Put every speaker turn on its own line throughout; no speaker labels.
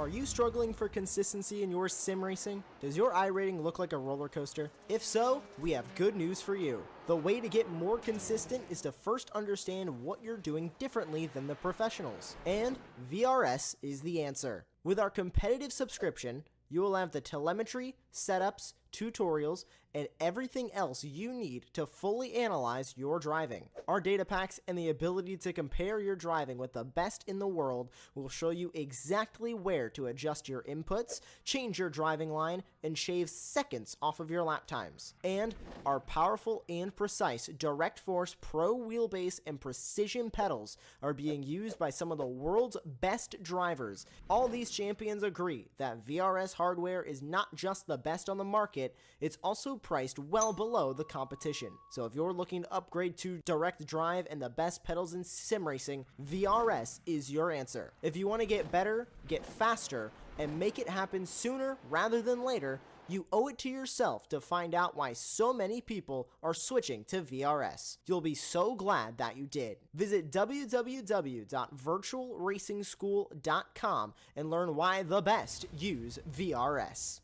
Are you struggling for consistency in your sim racing? Does your iRating look like a roller coaster? If so, we have good news for you. The way to get more consistent is to first understand what you're doing differently than the professionals. And VRS is the answer. With our competitive subscription, you will have the telemetry, setups, tutorials, and everything else you need to fully analyze your driving. Our data packs and the ability to compare your driving with the best in the world will show you exactly where to adjust your inputs, change your driving line, and shave seconds off of your lap times. And our powerful and precise Direct Force Pro wheelbase and precision pedals are being used by some of the world's best drivers. All these champions agree that VRS hardware is not just the best on the market, it's also priced well below the competition. So if you're looking to upgrade to direct drive and the best pedals in sim racing, VRS is your answer. If you want to get better, get faster, and make it happen sooner rather than later, you owe it to yourself to find out why so many people are switching to VRS. You'll be so glad that you did. Visit www.virtualracingschool.com and learn why the best use VRS.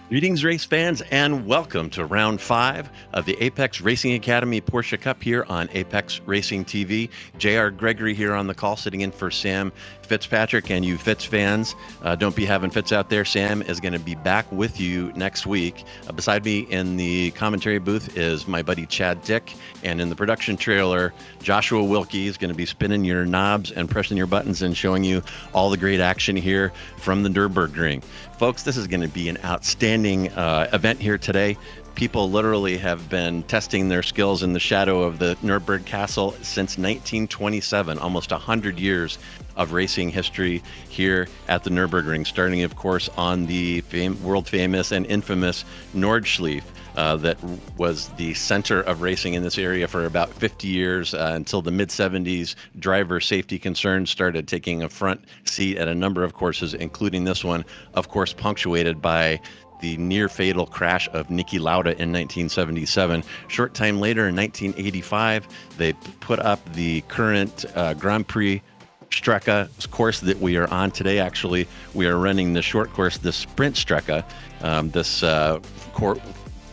Greetings, race fans, and welcome to round 5 of the Apex Racing Academy Porsche Cup here on Apex Racing TV. JR Gregory here on the call, sitting in for Sam Fitzpatrick. And you Fitz fans, don't be having fits out there. Sam is going to be back with you next week. Beside me in the commentary booth is my buddy Chad Dick, and in the production trailer, Joshua Wilkie is going to be spinning your knobs and pressing your buttons and showing you all the great action here from the Nurburgring. Folks, this is going to be an outstanding event here today. People literally have been testing their skills in the shadow of the Nurburgring Castle since 1927, almost 100 years of racing history here at the Nurburgring, starting, of course, on the world famous and infamous Nordschleife. That was the center of racing in this area for about 50 years until the mid-70s. Driver safety concerns started taking a front seat at a number of courses, including this one, of course, punctuated by the near-fatal crash of Niki Lauda in 1977. Short time later, in 1985, they put up the current Grand Prix Strecke course that we are on today. Actually, we are running the short course, the Sprint Strecke.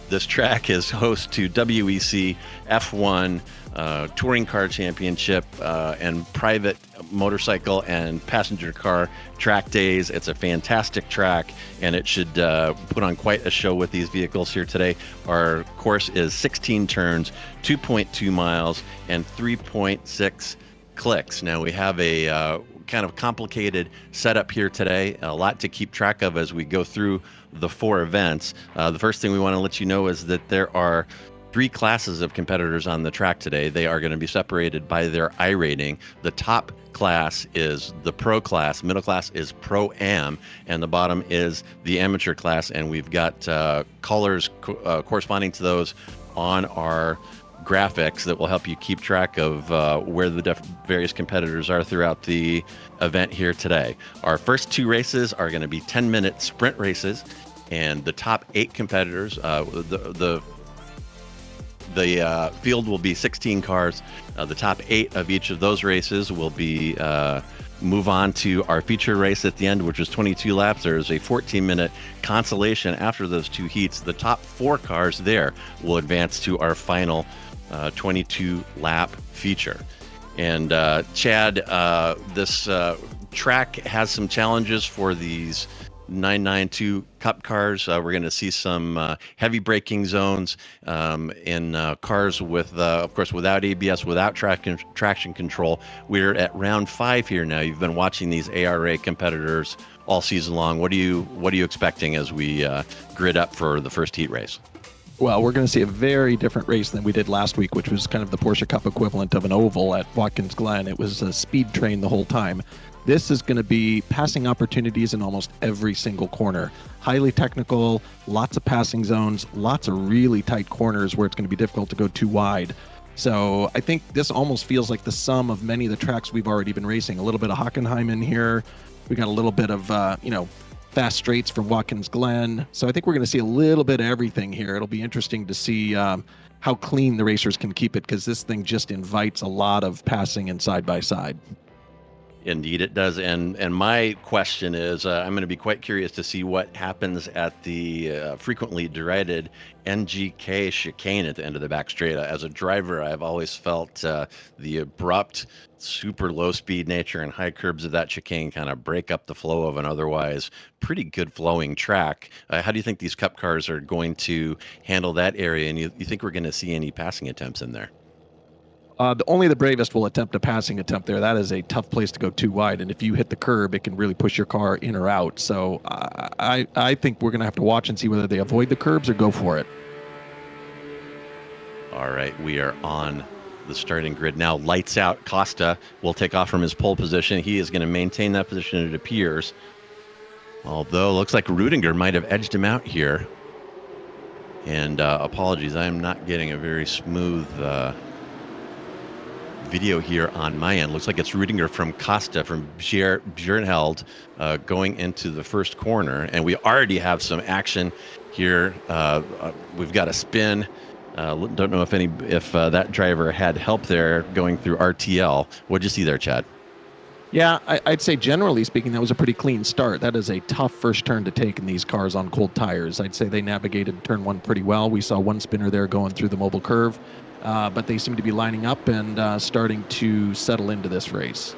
This track is host to WEC, F1, Touring Car Championship, and private motorcycle and passenger car track days. It's a fantastic track, and it should put on quite a show with these vehicles here today. Our course is 16 turns, 2.2 miles, and 3.6 clicks. Now, we have a kind of complicated setup here today, a lot to keep track of as we go through the 4 events. The first thing we want to let you know is that there are 3 classes of competitors on the track today. They are going to be separated by their iRating. The top class is the pro class, middle class is pro am, and the bottom is the amateur class. And we've got colors corresponding to those on our graphics that will help you keep track of where the various competitors are throughout the event here today. Our first 2 races are going to be 10-minute sprint races, and the top 8 competitors, the field will be 16 cars. The top 8 of each of those races will be move on to our feature race at the end, which is 22 laps. There is a 14-minute consolation after those 2 heats. The top 4 cars there will advance to our final 22-lap feature. And Chad, this track has some challenges for these 992 Cup cars. We're going to see some heavy braking zones in cars with, of course, without ABS, without traction control. We're at round 5 here now. You've been watching these ARA competitors all season long. What are you expecting as we grid up for the first heat race?
Well, we're going to see a very different race than we did last week, which was kind of the Porsche Cup equivalent of an oval at Watkins Glen. It was a speed train the whole time. This is going to be passing opportunities in almost every single corner. Highly technical, lots of passing zones, lots of really tight corners where it's going to be difficult to go too wide. So I think this almost feels like the sum of many of the tracks we've already been racing. A little bit of Hockenheim in here. We got a little bit of, fast straights from Watkins Glen. So I think we're going to see a little bit of everything here. It'll be interesting to see how clean the racers can keep it, because this thing just invites a lot of passing and side by side.
Indeed, it does. And my question is, I'm going to be quite curious to see what happens at the frequently derided NGK chicane at the end of the back straight. As a driver, I've always felt the abrupt, super low speed nature and high curbs of that chicane kind of break up the flow of an otherwise pretty good flowing track. How do you think these Cup cars are going to handle that area? And you think we're going to see any passing attempts in there?
Only the bravest will attempt a passing attempt there. That is a tough place to go too wide, and if you hit the curb, it can really push your car in or out. So I think we're going to have to watch and see whether they avoid the curbs or go for it.
All right, we are on the starting grid now. Lights out. Costa will take off from his pole position. He is going to maintain that position, it appears. Although, looks like Rudinger might have edged him out here. And apologies, I am not getting a very smooth video here on my end. Looks like it's Rudinger from Costa from Bjernheld going into the first corner, and we already have some action here. We've got a spin. Don't know if that driver had help there going through RTL. What'd you see there, Chad?
Yeah, I'd say generally speaking, that was a pretty clean start. That is a tough first turn to take in these cars on cold tires. I'd say they navigated turn 1 pretty well. We saw one spinner there going through the mobile curve. But they seem to be lining up and starting to settle into this race.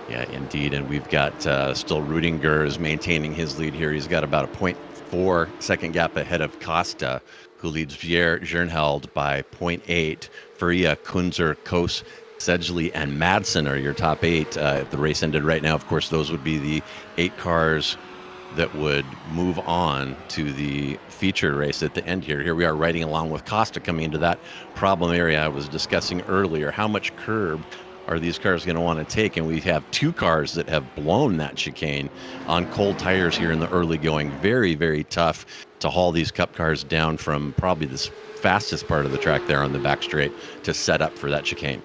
Yeah, indeed. And we've got still Rudinger is maintaining his lead here. He's got about a 0.4 second gap ahead of Costa, who leads Bjernheld by 0.8. Faria, Kunzer, Kos, Sedgley, and Madsen are your top 8. If the race ended right now, of course, those would be the 8 cars that would move on to the feature race at the end here. Here we are riding along with Costa coming into that problem area I was discussing earlier. How much curb are these cars going to want to take? And we have 2 cars that have blown that chicane on cold tires here in the early going. Very, very tough to haul these Cup cars down from probably the fastest part of the track there on the back straight to set up for that chicane.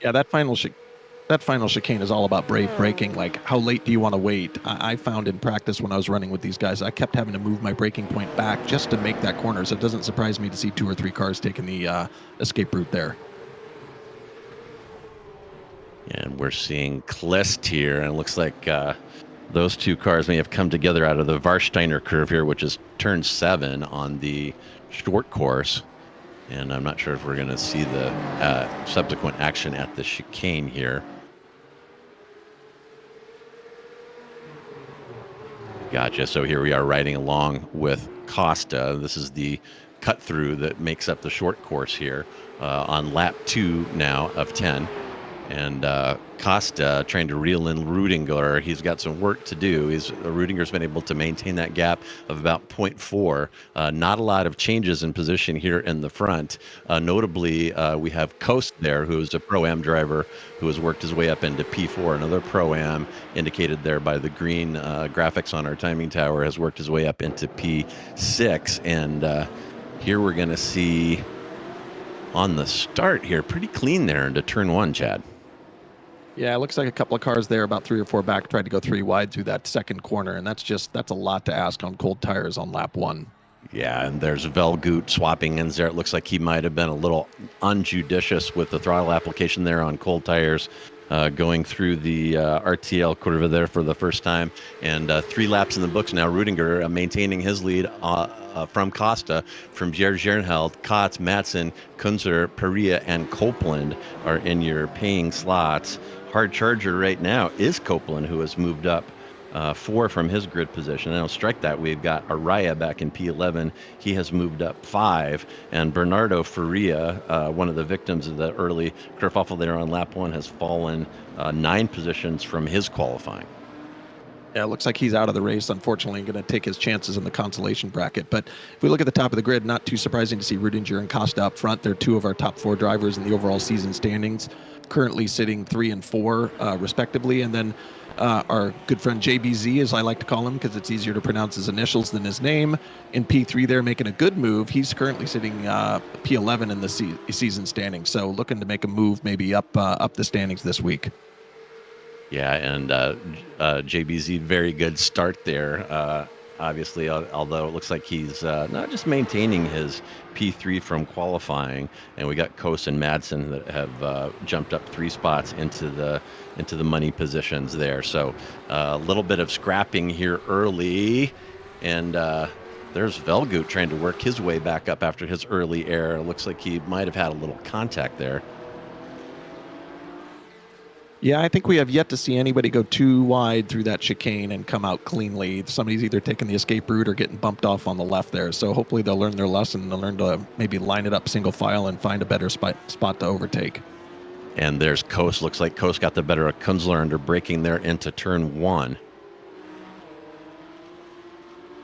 Yeah, that final chicane is all about brave braking. Like, how late do you want to wait? I found in practice when I was running with these guys, I kept having to move my braking point back just to make that corner. So it doesn't surprise me to see 2 or 3 cars taking the escape route there.
And we're seeing Klist here, and it looks like those 2 cars may have come together out of the Warsteiner curve here, which is turn 7 on the short course. And I'm not sure if we're going to see the subsequent action at the chicane here. Gotcha. So here we are riding along with Costa. This is the cut through that makes up the short course here on lap 2 now of 10. And Costa trying to reel in Rudinger. He's got some work to do. Rudinger's been able to maintain that gap of about 0.4. Not a lot of changes in position here in the front. Notably, we have Coast there, who is a Pro-Am driver who has worked his way up into P4. Another Pro-Am, indicated there by the green graphics on our timing tower, has worked his way up into P6. And here we're going to see on the start here, pretty clean there into turn 1, Chad.
Yeah, it looks like a couple of cars there, about 3 or 4 back, tried to go 3 wide through that second corner, and that's a lot to ask on cold tires on lap 1.
Yeah, and there's Velgut swapping ends there. It looks like he might have been a little unjudicious with the throttle application there on cold tires, going through the RTL curve there for the first time. And 3 laps in the books now. Rudinger maintaining his lead from Costa, from Bjernheld, Kotz, Madsen, Kunzer, Perea, and Copeland are in your paying slots. Hard charger right now is Copeland, who has moved up 4 from his grid position. And I'll strike that. We've got Araya back in P11. He has moved up 5. And Bernardo Faria, one of the victims of the early kerfuffle there on lap 1, has fallen 9 positions from his qualifying.
Yeah, it looks like he's out of the race, unfortunately, and going to take his chances in the consolation bracket. But if we look at the top of the grid, not too surprising to see Rudinger and Costa up front. They're 2 of our top 4 drivers in the overall season standings, currently sitting 3 and 4, respectively. And then our good friend JBZ, as I like to call him, because it's easier to pronounce his initials than his name, in P3 there, making a good move. He's currently sitting P11 in the season standings, so looking to make a move maybe up the standings this week.
Yeah, and JBZ, very good start there. Obviously, although it looks like he's not just maintaining his P3 from qualifying, and we got Kos and Madsen that have jumped up 3 spots into the money positions there. So a little bit of scrapping here early, and there's Velgut trying to work his way back up after his early error. Looks like he might have had a little contact there.
Yeah, I think we have yet to see anybody go too wide through that chicane and come out cleanly. Somebody's either taking the escape route or getting bumped off on the left there. So hopefully they'll learn their lesson. They'll learn to maybe line it up single file and find a better spot to overtake.
And there's Kos. Looks like Kos got the better of Kunzler under braking there into turn 1.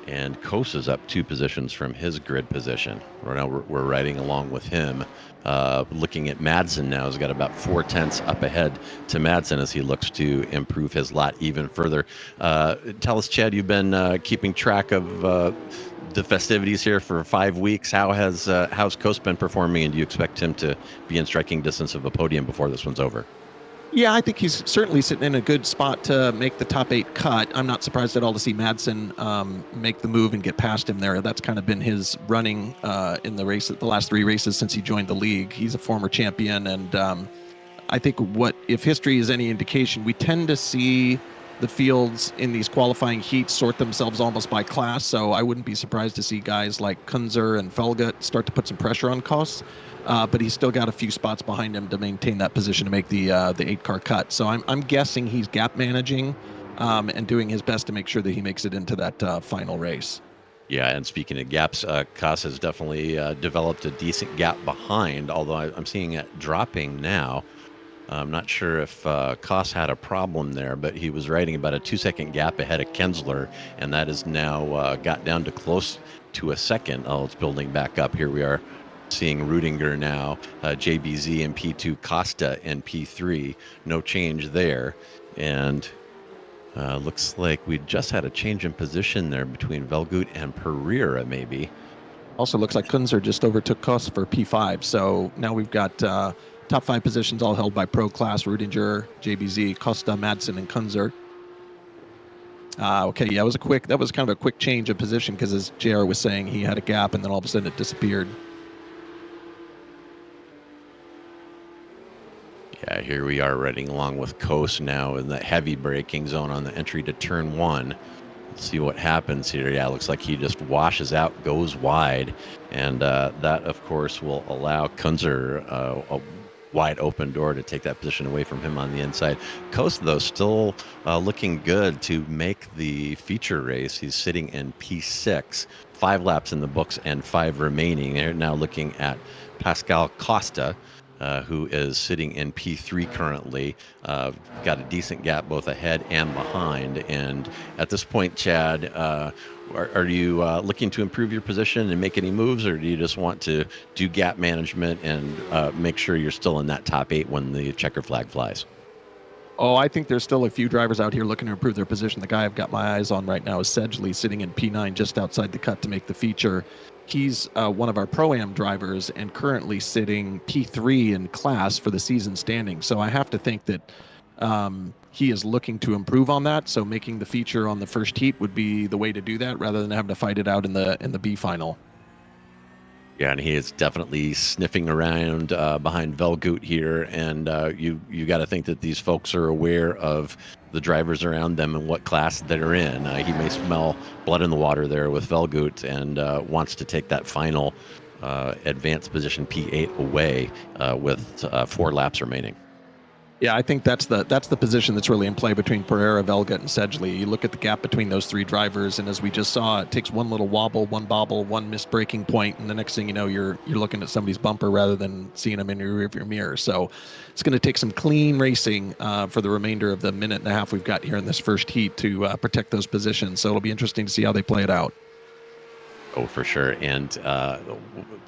And Kos is up 2 positions from his grid position. Right now we're riding along with him. Looking at Madsen now, has got about 4/10 up ahead to Madsen as he looks to improve his lot even further. Tell us, Chad, you've been keeping track of the festivities here for 5 weeks. How's Kos been performing, and do you expect him to be in striking distance of a podium before this one's over?
Yeah, I think he's certainly sitting in a good spot to make the top 8 cut. I'm not surprised at all to see Madsen make the move and get past him there. That's kind of been his running in the race, the last 3 races since he joined the league. He's a former champion, and I think if history is any indication, we tend to see the fields in these qualifying heats sort themselves almost by class. So I wouldn't be surprised to see guys like Kunzer and Felgut start to put some pressure on Kos. But he's still got a few spots behind him to maintain that position to make the 8-car cut. So I'm guessing he's gap managing and doing his best to make sure that he makes it into that final race.
Yeah, and speaking of gaps, Kos has definitely developed a decent gap behind, although I'm seeing it dropping now. I'm not sure if Kos had a problem there, but he was riding about a 2-second gap ahead of Kensler, and that is now got down to close to a second. Oh, it's building back up. Here we are seeing Rudinger now, JBZ in P2, Costa in P3. No change there. And looks like we just had a change in position there between Velgut and Pereira, maybe.
Also looks like Kunzer just overtook Kos for P5. So now we've got top 5 positions all held by pro class: Rudinger, JBZ, Costa, Madsen, and Kunzer. Okay, yeah, that was kind of a quick change of position because, as JR was saying, he had a gap and then all of a sudden it disappeared.
Yeah, here we are riding along with Kos now in the heavy braking zone on the entry to turn 1. Let's see what happens here. Yeah, looks like he just washes out, goes wide, and that, of course, will allow Kunzer a wide open door to take that position away from him on the inside. Kos, though, still looking good to make the feature race. He's sitting in P6, 5 laps in the books and 5 remaining. They're now looking at Pascal Costa, who is sitting in P3 currently. Got a decent gap both ahead and behind. And at this point, Chad, are you looking to improve your position and make any moves, or do you just want to do gap management and make sure you're still in that top 8 when the checker flag flies?
Oh, I think there's still a few drivers out here looking to improve their position. The guy I've got my eyes on right now is Sedgley, sitting in P9 just outside the cut to make the feature. He's one of our Pro-Am drivers and currently sitting P3 in class for the season standing. So I have to think that he is looking to improve on that. So making the feature on the first heat would be the way to do that rather than having to fight it out in the B final.
Yeah, and he is definitely sniffing around behind Velgut here, and you got to think that these folks are aware of the drivers around them and what class they're in. He may smell blood in the water there with Velgut and wants to take that final advanced position P8 away with 4 laps remaining.
Yeah, I think that's the position that's really in play between Pereira, Velgut, and Sedgley. You look at the gap between those three drivers, and as we just saw, it takes one little wobble, one bobble, one missed braking point, and the next thing you know, you're looking at somebody's bumper rather than seeing them in your rearview mirror. So it's going to take some clean racing for the remainder of the minute and a half we've got here in this first heat to protect those positions. So it'll be interesting to see how they play it out.
Oh, for sure. And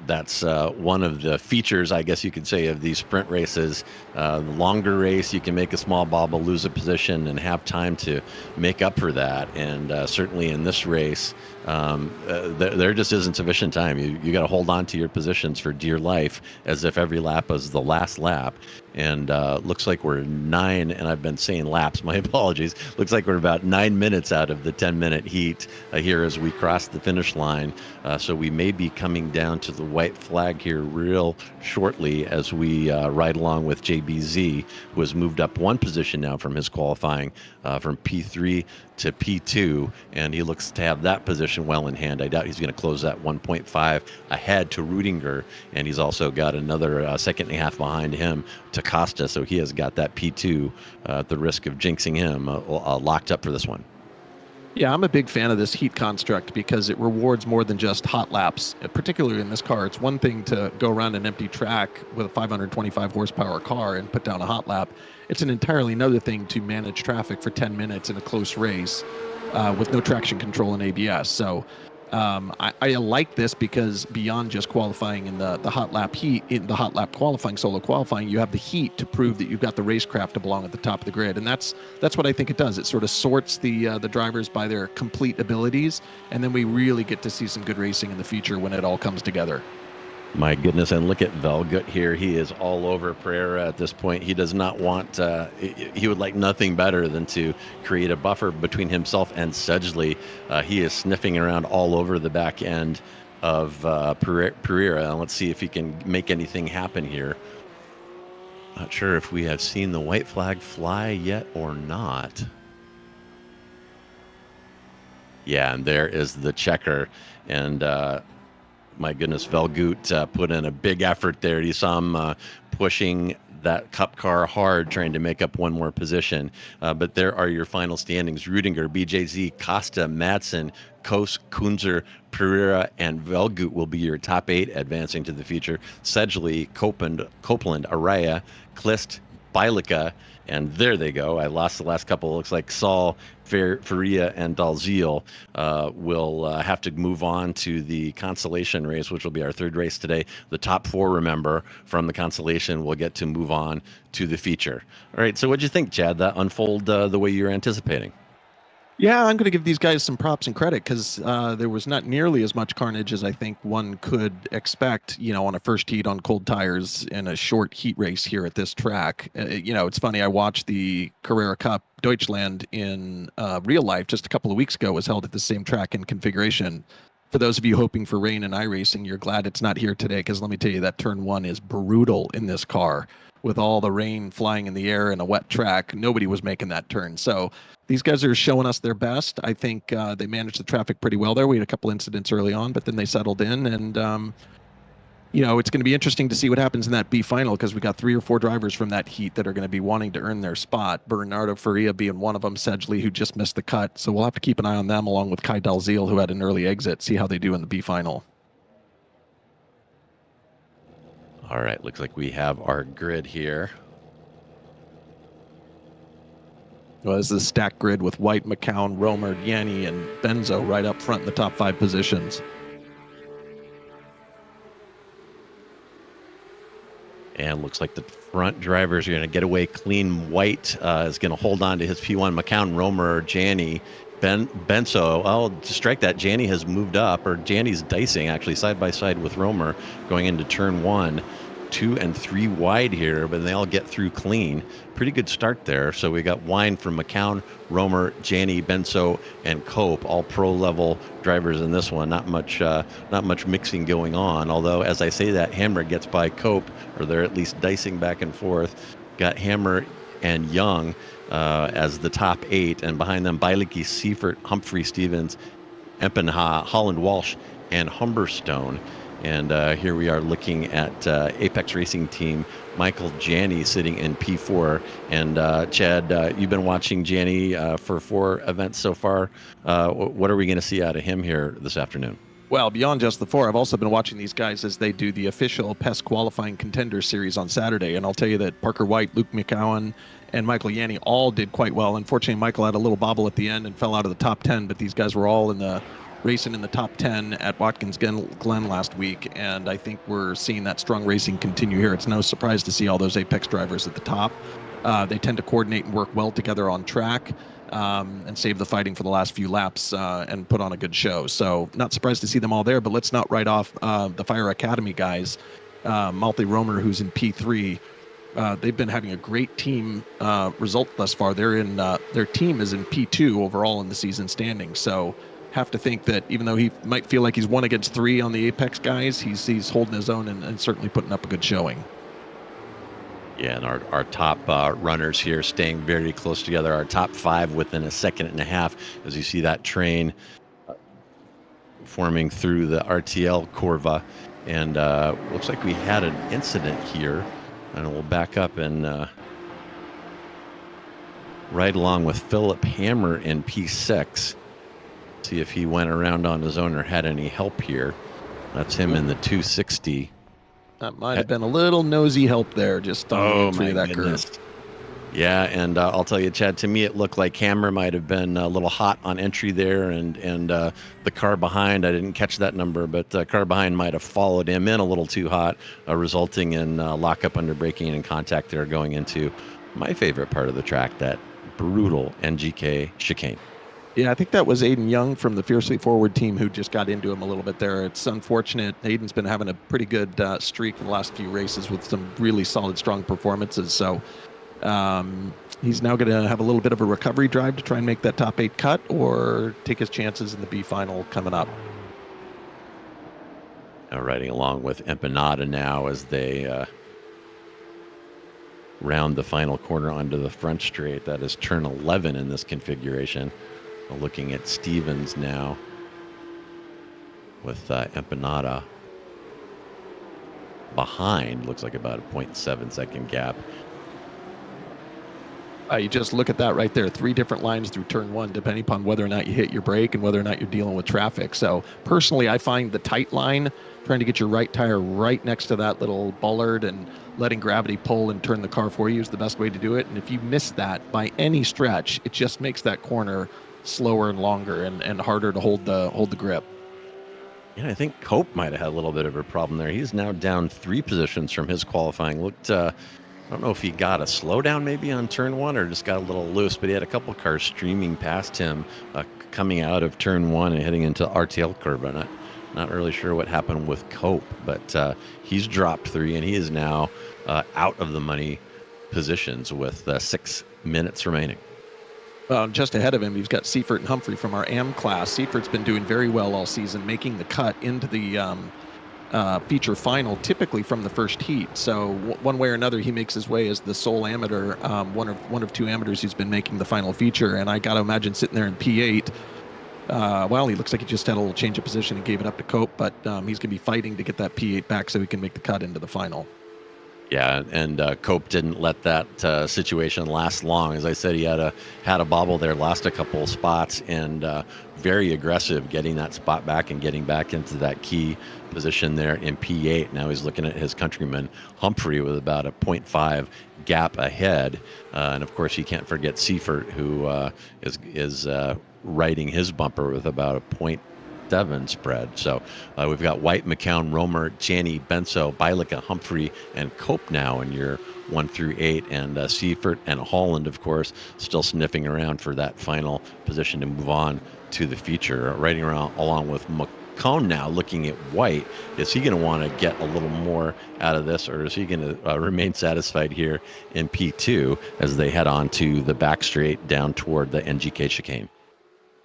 that's one of the features, I guess you could say, of these sprint races. The longer race, you can make a small bobble, lose a position, and have time to make up for that. And certainly in this race, there just isn't sufficient time. You got to hold on to your positions for dear life, as if every lap is the last lap. And looks like we're 9, and I've been saying laps, my apologies. Looks like we're about 9 minutes out of the 10-minute heat here as we cross the finish line. So we may be coming down to the white flag here real shortly as we ride along with JBZ, who has moved up one position now from his qualifying from P3 to P2, and he looks to have that position well in hand. I doubt he's going to close that 1.5 ahead to Rudinger, and he's also got another second and a half behind him to Costa, so he has got that P2 at the risk of jinxing him locked up for this one.
Yeah, I'm a big fan of this heat construct because it rewards more than just hot laps, particularly in this car. It's one thing to go around an empty track with a 525 horsepower car and put down a hot lap. It's an entirely another thing to manage traffic for 10 minutes in a close race with no traction control and ABS. So I like this because beyond just qualifying in the hot lap heat, in the hot lap qualifying, solo qualifying, you have the heat to prove that you've got the racecraft to belong at the top of the grid. And that's what I think it does. It sort of sorts the drivers by their complete abilities, and then we really get to see some good racing in the future when it all comes together.
My goodness, and look at Velgut here. He is all over Pereira at this point. He does not want, he would like nothing better than to create a buffer between himself and Sedgley. He is sniffing around all over the back end of Pereira. Let's see if he can make anything happen here. Not sure if we have seen the white flag fly yet or not. Yeah, and there is the checker. And my goodness, Velgut put in a big effort there. You saw him pushing that cup car hard, trying to make up one more position. But there are your final standings. Rudinger, BJZ, Costa, Madsen, Kos, Kunzer, Pereira, and Velgut will be your top 8 advancing to the future. Sedgley, Copeland, Araya, Klist, Bilica, and there they go. I lost the last couple. It looks like Saul, Faria, and Dalziel will have to move on to the Consolation race, which will be our third race today. The top 4, remember, from the Consolation will get to move on to the feature. All right, so what'd you think, Chad? That unfold the way you're anticipating?
Yeah, I'm going to give these guys some props and credit because there was not nearly as much carnage as I think one could expect, on a first heat on cold tires in a short heat race here at this track. It's funny. I watched the Carrera Cup Deutschland in real life just a couple of weeks ago. It was held at the same track and configuration. For those of you hoping for rain in iRacing, you're glad it's not here today because let me tell you, that turn 1 is brutal in this car. With all the rain flying in the air and a wet track, nobody was making that turn. So these guys are showing us their best. I think they managed the traffic pretty well there. We had a couple incidents early on, but then they settled in. And, it's going to be interesting to see what happens in that B final because we got 3 or 4 drivers from that heat that are going to be wanting to earn their spot. Bernardo Faria being one of them, Sedgley, who just missed the cut. So we'll have to keep an eye on them along with Kai Dalziel, who had an early exit, see how they do in the B final.
All right, looks like we have our grid here.
Well, this is a stacked grid with White, McCown, Romer, Yanni, and Benzo right up front in the top 5 positions.
And looks like the front drivers are going to get away clean. White is going to hold on to his P1. McCown, Romer, Janney, Benzo. To strike that, Janney has moved up, or Janney's dicing actually side by side with Romer going into turn 1. 2 and 3 wide here, but they all get through clean. Pretty good start there. So we got wine from McCown, Romer, Janney, Benzo, and Cope, all pro-level drivers in this one. Not much mixing going on. Although, as I say that, Hammer gets by Cope, or they're at least dicing back and forth. Got Hammer and Young as the top 8, and behind them, Bilecki, Seifert, Humphrey, Stevens, Empenha, Holland, Walsh, and Humberstone. And here we are looking at Apex Racing Team Michael Janney sitting in P4. And Chad, you've been watching Janney for 4 events so far. What are we going to see out of him here this afternoon?
Well, beyond just the 4, I've also been watching these guys as they do the official PES qualifying contender series on Saturday. And I'll tell you that Parker White, Luke McCowan, and Michael Yanni all did quite well. Unfortunately, Michael had a little bobble at the end and fell out of the top 10, but these guys were all racing in the top 10 at Watkins Glen last week, and I think we're seeing that strong racing continue here. It's no surprise to see all those Apex drivers at the top. They tend to coordinate and work well together on track, and save the fighting for the last few laps, and put on a good show. So not surprised to see them all there, but let's not write off the Fire Academy guys. Malte Romer, who's in P3, they've been having a great team result thus far. Their team is in P2 overall in the season standing. So have to think that even though he might feel like he's 1 against 3 on the Apex guys, he's holding his own and certainly putting up a good showing.
Yeah, and our top runners here staying very close together. Our top 5 within a second and a half, as you see that train forming through the RTL Corva. And looks like we had an incident here. And we'll back up and ride along with Philip Hammer in P6. See if he went around on his own or had any help here. That's him in the 260.
That might have been a little nosy help there, just through that
goodness.
curve.
Yeah, and I'll tell you, Chad, to me it looked like Hammer might have been a little hot on entry there, and the car behind, I didn't catch that number, but the car behind might have followed him in a little too hot, resulting in lockup under braking and contact there going into my favorite part of the track, that brutal NGK chicane.
Yeah, I think that was Aiden Young from the Fiercely Forward team who just got into him a little bit there. It's unfortunate. Aiden's been having a pretty good streak in the last few races with some really solid, strong performances. So he's now going to have a little bit of a recovery drive to try and make that top 8 cut, or take his chances in the B final coming up.
Riding along with Empanada now as they round the final corner onto the front straight. That is turn 11 in this configuration. Looking at Stevens now with Empanada behind. Looks like about a 0.7 second gap.
You just look at that right there. 3 different lines through turn 1, depending upon whether or not you hit your brake and whether or not you're dealing with traffic. So personally, I find the tight line, trying to get your right tire right next to that little bollard and letting gravity pull and turn the car for you is the best way to do it. And if you miss that by any stretch, it just makes that corner slower and longer and harder to hold the grip.
Yeah, I think Cope might have had a little bit of a problem there. He's now down 3 positions from his qualifying. Looked, I don't know if he got a slowdown maybe on turn 1 or just got a little loose, but he had a couple cars streaming past him coming out of turn 1 and heading into RTL curve. I'm not really sure what happened with Cope, but he's dropped 3 and he is now out of the money positions with 6 minutes remaining.
Just ahead of him, he's got Seifert and Humphrey from our AM class. Seifert's been doing very well all season, making the cut into the feature final, typically from the first heat. So one way or another, he makes his way as the sole amateur, one of 2 amateurs who's been making the final feature. And I got to imagine sitting there in P8, well, he looks like he just had a little change of position and gave it up to Cope, but he's going to be fighting to get that P8 back so he can make the cut into the final.
Yeah, and Cope didn't let that situation last long. As I said, he had a bobble there, lost a couple of spots, and very aggressive getting that spot back and getting back into that key position there in P8. Now he's looking at his countryman Humphrey with about a 0.5 gap ahead. And of course, you can't forget Seifert, who is riding his bumper with about a 0.7 spread. So we've got White, McCown, Romer, Janney, Benso, Bilica, Humphrey, and Cope now in your 1 through 8, and Seifert and Holland, of course, still sniffing around for that final position to move on to the feature. Riding around along with McCone now, looking at White. Is he going to want to get a little more out of this, or is he going to remain satisfied here in P2 as they head on to the back straight down toward the NGK chicane?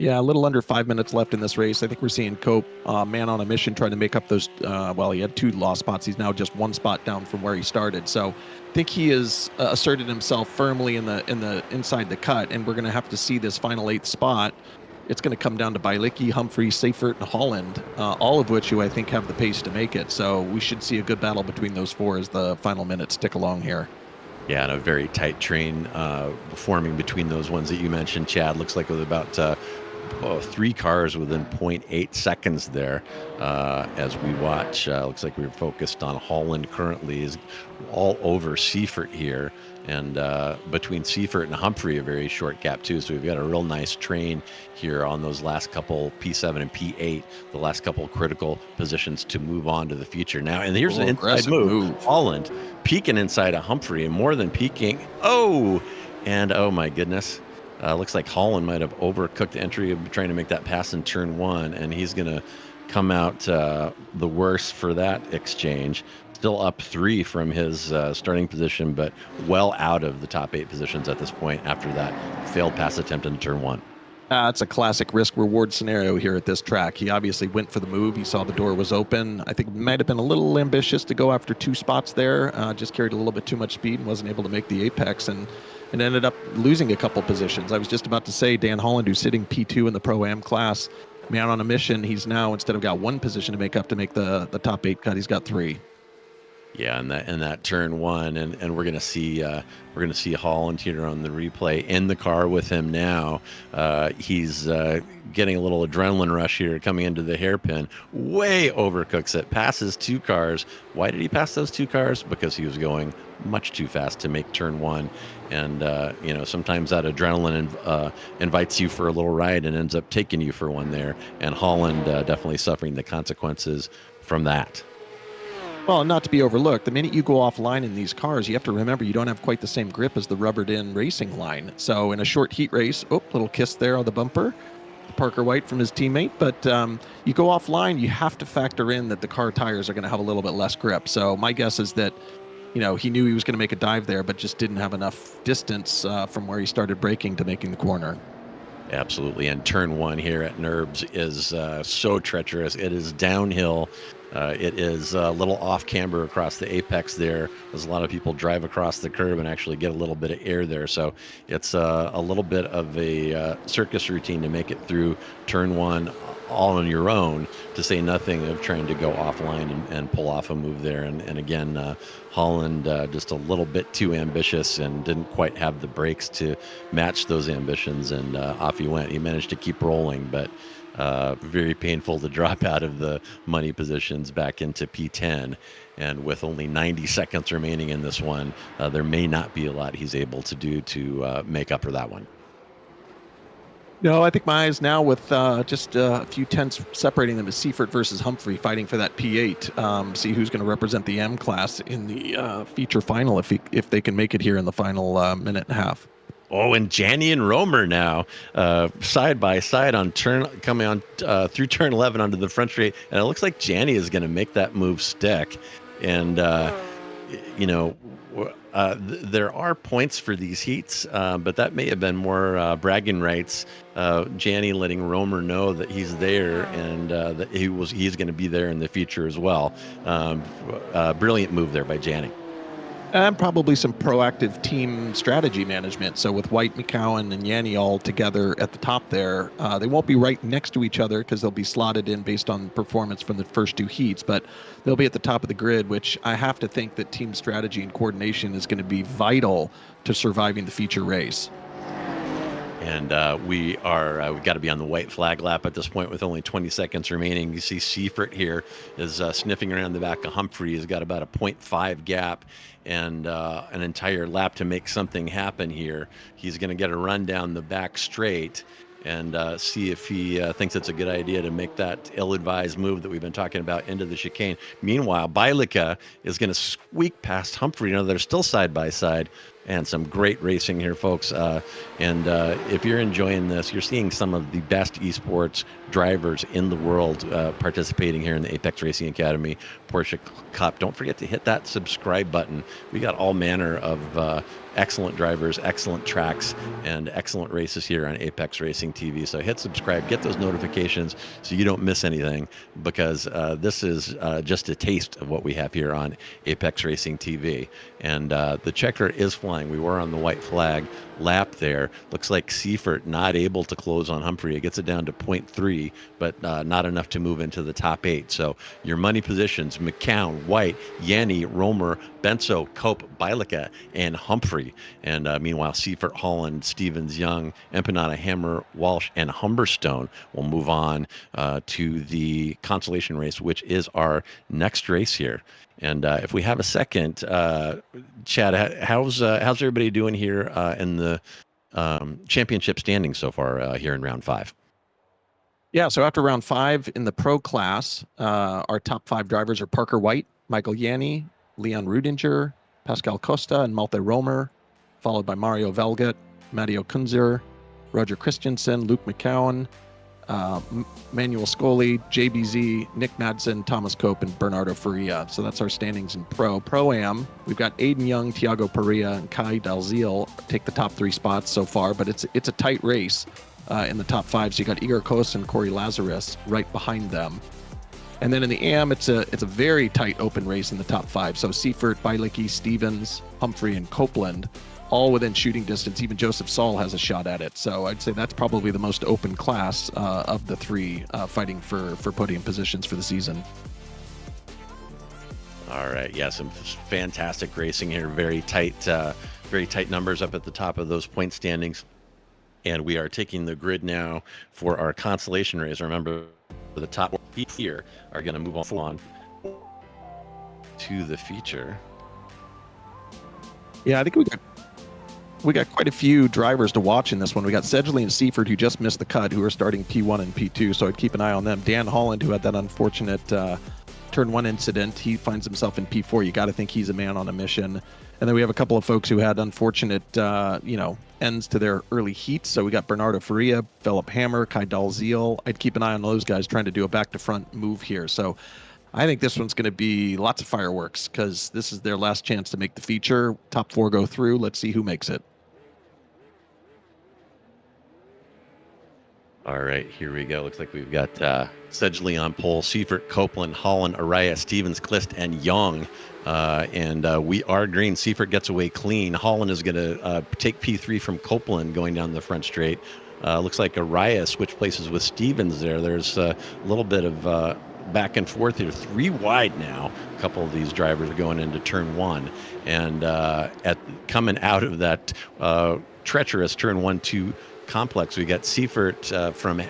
Yeah, a little under 5 minutes left in this race. I think we're seeing Cope, man on a mission, trying to make up those. Well, he had 2 lost spots. He's now just 1 spot down from where he started. So I think he has asserted himself firmly in the inside the cut, and we're going to have to see this final 8th spot it's going to come down to Bielicki, Humphrey, Seifert, and Holland, all of which who I think have the pace to make it. So we should see a good battle between those four as the final minutes tick along here.
Yeah, and a very tight train forming between those ones that you mentioned, Chad. Looks like it was about 3 cars within 0.8 seconds there as we watch. Looks like we're focused on Holland currently, is all over Seifert here. And between Seifert and Humphrey, a very short gap too. So we've got a real nice train here on those last couple P7 and P8, the last couple critical positions to move on to the future. Now, and here's an inside move. Holland peeking inside of Humphrey, and more than peeking. Oh, and oh my goodness. Looks like Holland might have overcooked the entry of trying to make that pass in turn 1, and he's going to come out the worse for that exchange. Still up 3 from his starting position, but well out of the top 8 positions at this point after that failed pass attempt in turn 1.
It's a classic risk-reward scenario here at this track. He obviously went for the move. He saw the door was open. I think it might have been a little ambitious to go after 2 spots there. Just carried a little bit too much speed and wasn't able to make the apex, and ended up losing a couple positions. I was just about to say Dan Holland, who's sitting P2 in the Pro-Am class, man on a mission. He's now, instead of got 1 position to make up to make the top 8 cut, he's got 3.
Yeah, and that turn 1, and we're gonna see Holland here on the replay in the car with him now. He's getting a little adrenaline rush here coming into the hairpin. Way overcooks it. Passes 2 cars. Why did he pass those 2 cars? Because he was going much too fast to make turn 1. And sometimes that adrenaline invites you for a little ride and ends up taking you for one there. And Holland definitely suffering the consequences from that.
Well, not to be overlooked, the minute you go offline in these cars, you have to remember you don't have quite the same grip as the rubbered-in racing line. So in a short heat race, little kiss there on the bumper, Parker White from his teammate. But you go offline, you have to factor in that the car tires are going to have a little bit less grip. So my guess is that, he knew he was going to make a dive there, but just didn't have enough distance from where he started braking to making the corner.
Absolutely. And turn 1 here at Nurbs is so treacherous. It is downhill. It is a little off camber across the apex there. There's a lot of people drive across the curb and actually get a little bit of air there. So it's a little bit of a circus routine to make it through turn 1 all on your own, to say nothing of trying to go offline and pull off a move there. And again, Holland just a little bit too ambitious and didn't quite have the brakes to match those ambitions. And off he went. He managed to keep rolling, but very painful to drop out of the money positions back into P10. And with only 90 seconds remaining in this one, there may not be a lot he's able to do to make up for that one.
No, I think my eyes now with just a few tenths separating them is Seifert versus Humphrey fighting for that P8. See who's going to represent the M class in the feature final if they can make it here in the final minute and a half.
Oh, and Janney and Romer now side by side on coming on through turn 11 onto the front straight, and it looks like Janney is going to make that move stick. And there are points for these heats, but that may have been more bragging rights. Janney letting Romer know that he's there and that he's going to be there in the future as well. Brilliant move there by Janney.
And probably some proactive team strategy management. So with White, McCowan, and Yanni all together at the top there, they won't be right next to each other because they'll be slotted in based on performance from the first 2 heats, but they'll be at the top of the grid, which I have to think that team strategy and coordination is going to be vital to surviving the feature race.
And we've got to be on the white flag lap at this point with only 20 seconds remaining. You see Seifert here is sniffing around the back of Humphrey. He's got about a 0.5 gap and an entire lap to make something happen here. He's going to get a run down the back straight and see if he thinks it's a good idea to make that ill-advised move that we've been talking about into the chicane. Meanwhile, Bielicki is going to squeak past Humphrey. They're still side by side. And some great racing here, folks. And if you're enjoying this, you're seeing some of the best esports drivers in the world participating here in the Apex Racing Academy Porsche Cup. Don't forget to hit that subscribe button. We got all manner of excellent drivers, excellent tracks, and excellent races here on Apex Racing TV. So hit subscribe, get those notifications so you don't miss anything, because this is just a taste of what we have here on Apex Racing TV. And the checker is flying qualifying. We were on the white flag lap there. Looks like Seifert not able to close on Humphrey. It gets it down to 0.3, but not enough to move into the top 8. So your money positions, McCown, White, Yanni, Romer, Benso, Cope, Bilica, and Humphrey. And meanwhile, Seifert, Holland, Stevens, Young, Empanada, Hammer, Walsh, and Humberstone will move on to the consolation race, which is our next race here. And if we have a second, Chad, how's everybody doing here in the championship standing so far here in round 5?
Yeah, so after round 5 in the pro class, our top 5 drivers are Parker White, Michael Yanni, Leon Rudinger, Pascal Costa, and Malte Romer, followed by Mario Velget, Matteo Kunzer, Roger Christensen, Luke McCowan, Manuel Scoli, JBZ, Nick Madsen, Thomas Cope, and Bernardo Faria. So that's our standings in Pro-Am. We've got Aiden Young, Thiago Perea, and Kai Dalziel take the top 3 spots so far, but it's a tight race in the top 5. So you got Igor Kos and Corey Lazarus right behind them. And then in the AM, it's a very tight open race in the top 5. So Seifert, Bielicki, Stevens, Humphrey, and Copeland, all within shooting distance. Even Joseph Saul has a shot at it. So I'd say that's probably the most open class of the 3 fighting for podium positions for the season.
All right. Yeah, some fantastic racing here. Very tight numbers up at the top of those point standings. And we are taking the grid now for our consolation race. Remember, the top here are going to move on to the feature.
Yeah, I think we got quite a few drivers to watch in this one. We got Sedgley and Seifert, who just missed the cut, who are starting P1 and P2, so I'd keep an eye on them. Dan Holland, who had that unfortunate turn 1 incident, he finds himself in P4. You got to think he's a man on a mission. And then we have a couple of folks who had unfortunate, ends to their early heats. So we got Bernardo Faria, Philip Hammer, Kai Dalziel. I'd keep an eye on those guys trying to do a back-to-front move here. So I think this one's going to be lots of fireworks because this is their last chance to make the feature. Top 4 go through. Let's see who makes it.
All right, here we go. Looks like we've got Sedgley on pole, Seifert, Copeland, Holland, Araya, Stevens, Clist, and Young. And we are green. Seifert gets away clean. Holland is going to take P3 from Copeland going down the front straight. Looks like Araya switched places with Stevens there. There's a little bit of back and forth here. 3 wide now. A couple of these drivers are going into turn 1. And coming out of that treacherous turn 1-2 complex, we got Seifert from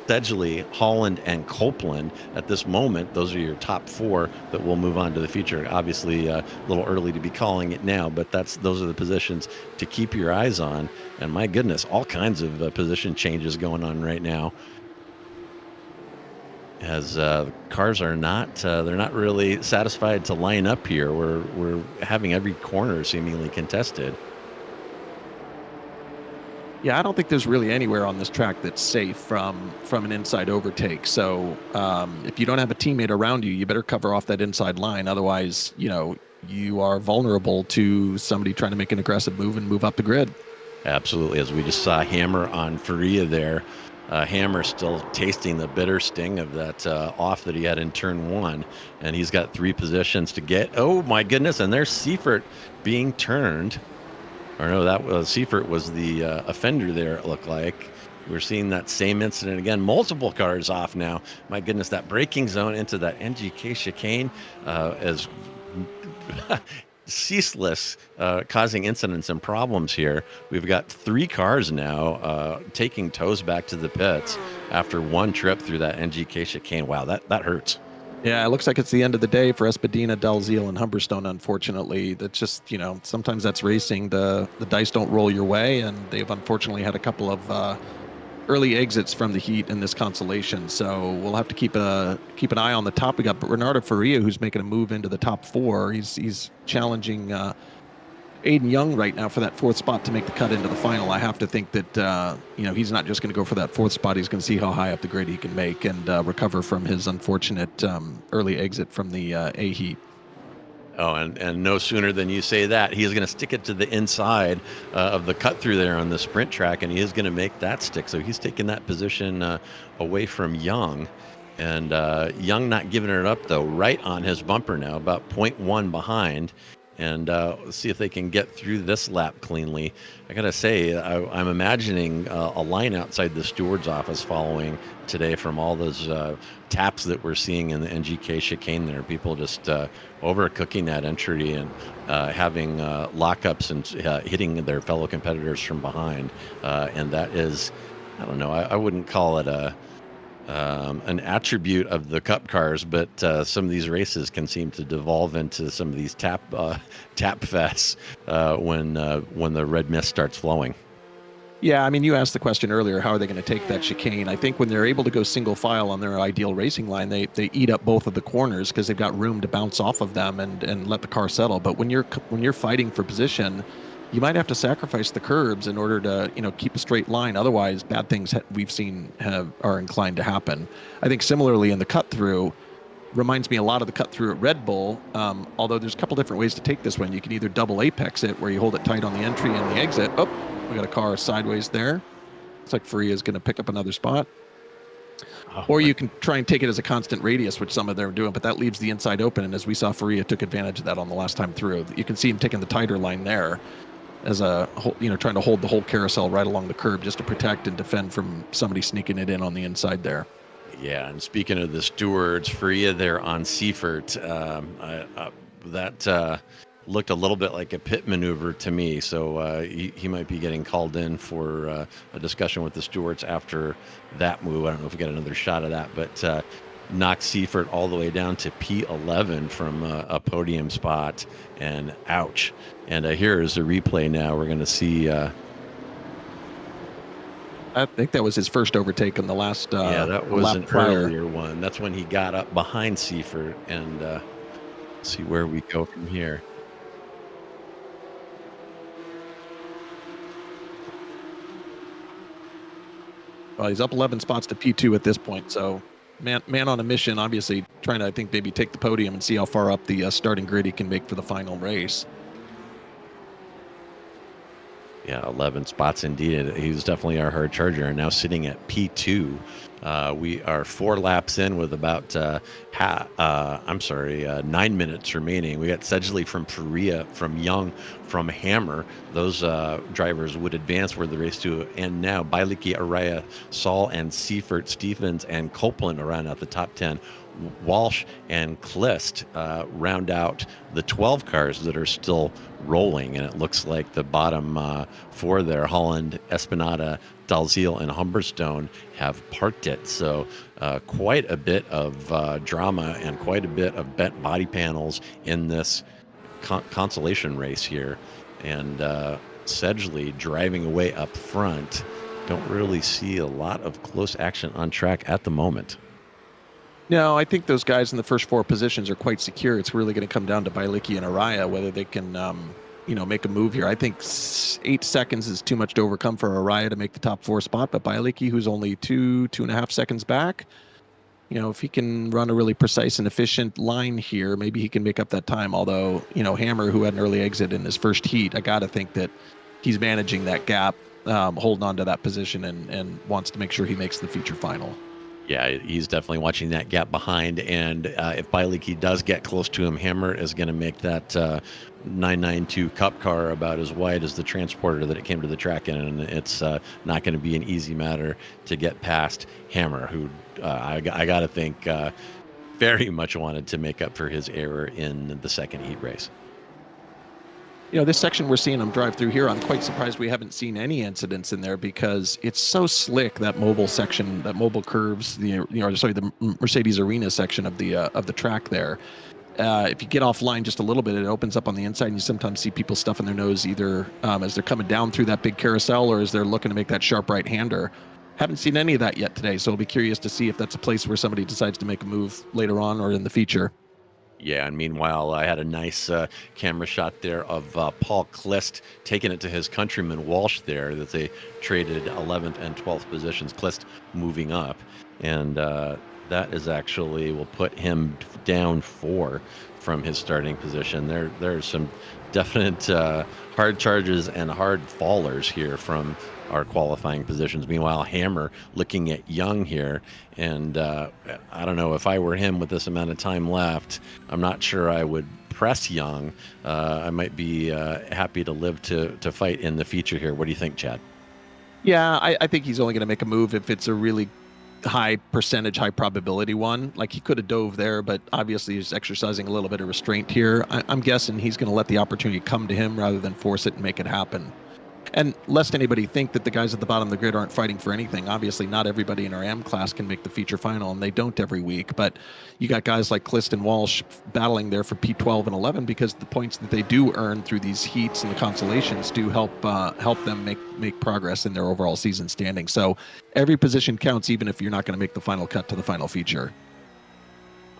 Sedgley, Holland, and Copeland. At this moment, those are your top 4 that will move on to the feature. Obviously, a little early to be calling it now, but those are the positions to keep your eyes on. And my goodness, all kinds of position changes going on right now. As cars are they're not really satisfied to line up here. We're having every corner seemingly contested.
Yeah, I don't think there's really anywhere on this track that's safe from an inside overtake. So if you don't have a teammate around you, you better cover off that inside line. Otherwise, you are vulnerable to somebody trying to make an aggressive move and move up the grid.
Absolutely. As we just saw Hammer on Faria there. Hammer still tasting the bitter sting of that off that he had in turn 1. And he's got 3 positions to get. Oh, my goodness. And there's Seifert being turned. Or no, that was Seifert was the offender there, it looked like. We're seeing that same incident again. Multiple cars off now. My goodness, that braking zone into that NGK chicane is ceaseless, causing incidents and problems here. We've got 3 cars now taking tows back to the pits after 1 trip through that NGK chicane. Wow, that hurts.
Yeah, it looks like it's the end of the day for Espadina, Dalziel, and Humberstone, unfortunately. That's just, sometimes that's racing. The dice don't roll your way, and they've unfortunately had a couple of early exits from the heat in this consolation. So we'll have to keep an eye on the top. We got Bernardo Faria, who's making a move into the top 4. He's challenging Aiden Young right now for that 4th spot to make the cut into the final. I have to think that he's not just going to go for that 4th spot. He's going to see how high up the grid he can make and recover from his unfortunate early exit from the A heat.
Oh, and no sooner than you say that, he is going to stick it to the inside of the cut through there on the sprint track, and he is going to make that stick. So he's taking that position away from Young. And Young not giving it up, though, right on his bumper now, about 0.1 behind. and see if they can get through this lap cleanly. I gotta say, I'm imagining a line outside the steward's office following today from all those taps that we're seeing in the NGK chicane there. People just overcooking that entry and having lockups and hitting their fellow competitors from behind. And that is, I don't know, I wouldn't call it an attribute of the cup cars, but some of these races can seem to devolve into some of these tap fests when the red mist starts flowing.
Yeah, I mean, you asked the question earlier, how are they going to take that chicane? I think when they're able to go single file on their ideal racing line, they eat up both of the corners because they've got room to bounce off of them and let the car settle. But when you're fighting for position, you might have to sacrifice the curbs in order to keep a straight line. Otherwise, bad things we've seen are inclined to happen. I think similarly in the cut through, reminds me a lot of the cut through at Red Bull, although there's a couple different ways to take this one. You can either double apex it, where you hold it tight on the entry and the exit. Oh, we got a car sideways there. Looks like Faria is going to pick up another spot. Or you can try and take it as a constant radius, which some of them are doing, but that leaves the inside open. And as we saw, Faria took advantage of that on the last time through. You can see him taking the tighter line there as trying to hold the whole carousel right along the curb just to protect and defend from somebody sneaking it in on the inside there.
Yeah, and speaking of the stewards, Faria there on Seifert, that looked a little bit like a pit maneuver to me. So he might be getting called in for a discussion with the stewards after that move. I don't know if we got another shot of that, but knocked Seifert all the way down to P11 from a podium spot, and ouch. And here is a replay now. We're going to see...
I think that was his first overtake on the last
yeah, that was
lap
an
prior.
earlier one. That's when he got up behind Seifert, and see where we go from here.
Well, he's up 11 spots to P2 at this point, so man on a mission, obviously trying to, I think, maybe take the podium and see how far up the starting grid he can make for the final race.
Yeah, 11 spots indeed. He was definitely our hard charger, and now sitting at P2. We are 4 laps in with about 9 minutes remaining. We got Sedgley from Faria, from Young, from Hammer. Those drivers would advance where the race to end now. Bailicki, Araya, Saul, and Seifert, Stephens, and Copeland around out the top 10. Walsh and Klist round out the 12 cars that are still rolling, and it looks like the bottom 4 there, Holland, Espinada, Dalziel, and Humberstone, have parked it. So quite a bit of drama and quite a bit of bent body panels in this consolation race here. And Sedgley driving away up front. Don't really see a lot of close action on track at the moment.
No, I think those guys in the first 4 positions are quite secure. It's really going to come down to Bailicki and Araya, whether they can, make a move here. I think 8 seconds is too much to overcome for Araya to make the top 4 spot, but Bailicki, who's only 2.5 seconds back, if he can run a really precise and efficient line here, maybe he can make up that time. Although, Hammer, who had an early exit in his first heat, I got to think that he's managing that gap, holding on to that position and wants to make sure he makes the feature final.
Yeah, he's definitely watching that gap behind, and if Bailicki does get close to him, Hammer is going to make that 992 Cup car about as wide as the transporter that it came to the track in, and it's not going to be an easy matter to get past Hammer, who I got to think very much wanted to make up for his error in the second heat race.
This section we're seeing them drive through here, I'm quite surprised we haven't seen any incidents in there because it's so slick, that mobile section, that mobile curves, the Mercedes Arena section of the track there. If you get offline just a little bit, it opens up on the inside, and you sometimes see people stuffing their nose either as they're coming down through that big carousel or as they're looking to make that sharp right-hander. Haven't seen any of that yet today, so I'll be curious to see if that's a place where somebody decides to make a move later on or in the future.
Yeah, and meanwhile, I had a nice camera shot there of Paul Klist taking it to his countryman Walsh there, that they traded 11th and 12th positions. Klist moving up, and that is actually will put him down 4 from his starting position. There's some definite hard charges and hard fallers here from our qualifying positions. Meanwhile, Hammer looking at Young here, and I don't know, if I were him with this amount of time left, I'm not sure I would impress Young, I might be happy to live to fight in the feature here. What do you think, Chad?
Yeah, I think he's only going to make a move if it's a really high percentage, high probability one. Like he could have dove there, but obviously he's exercising a little bit of restraint here. I'm guessing he's going to let the opportunity come to him rather than force it and make it happen. And lest anybody think that the guys at the bottom of the grid aren't fighting for anything, obviously not everybody in our M class can make the feature final, and they don't every week. But you got guys like Clist and Walsh battling there for P12 and 11 because the points that they do earn through these heats and the consolations do help them make progress in their overall season standing. So every position counts, even if you're not going to make the final cut to the final feature.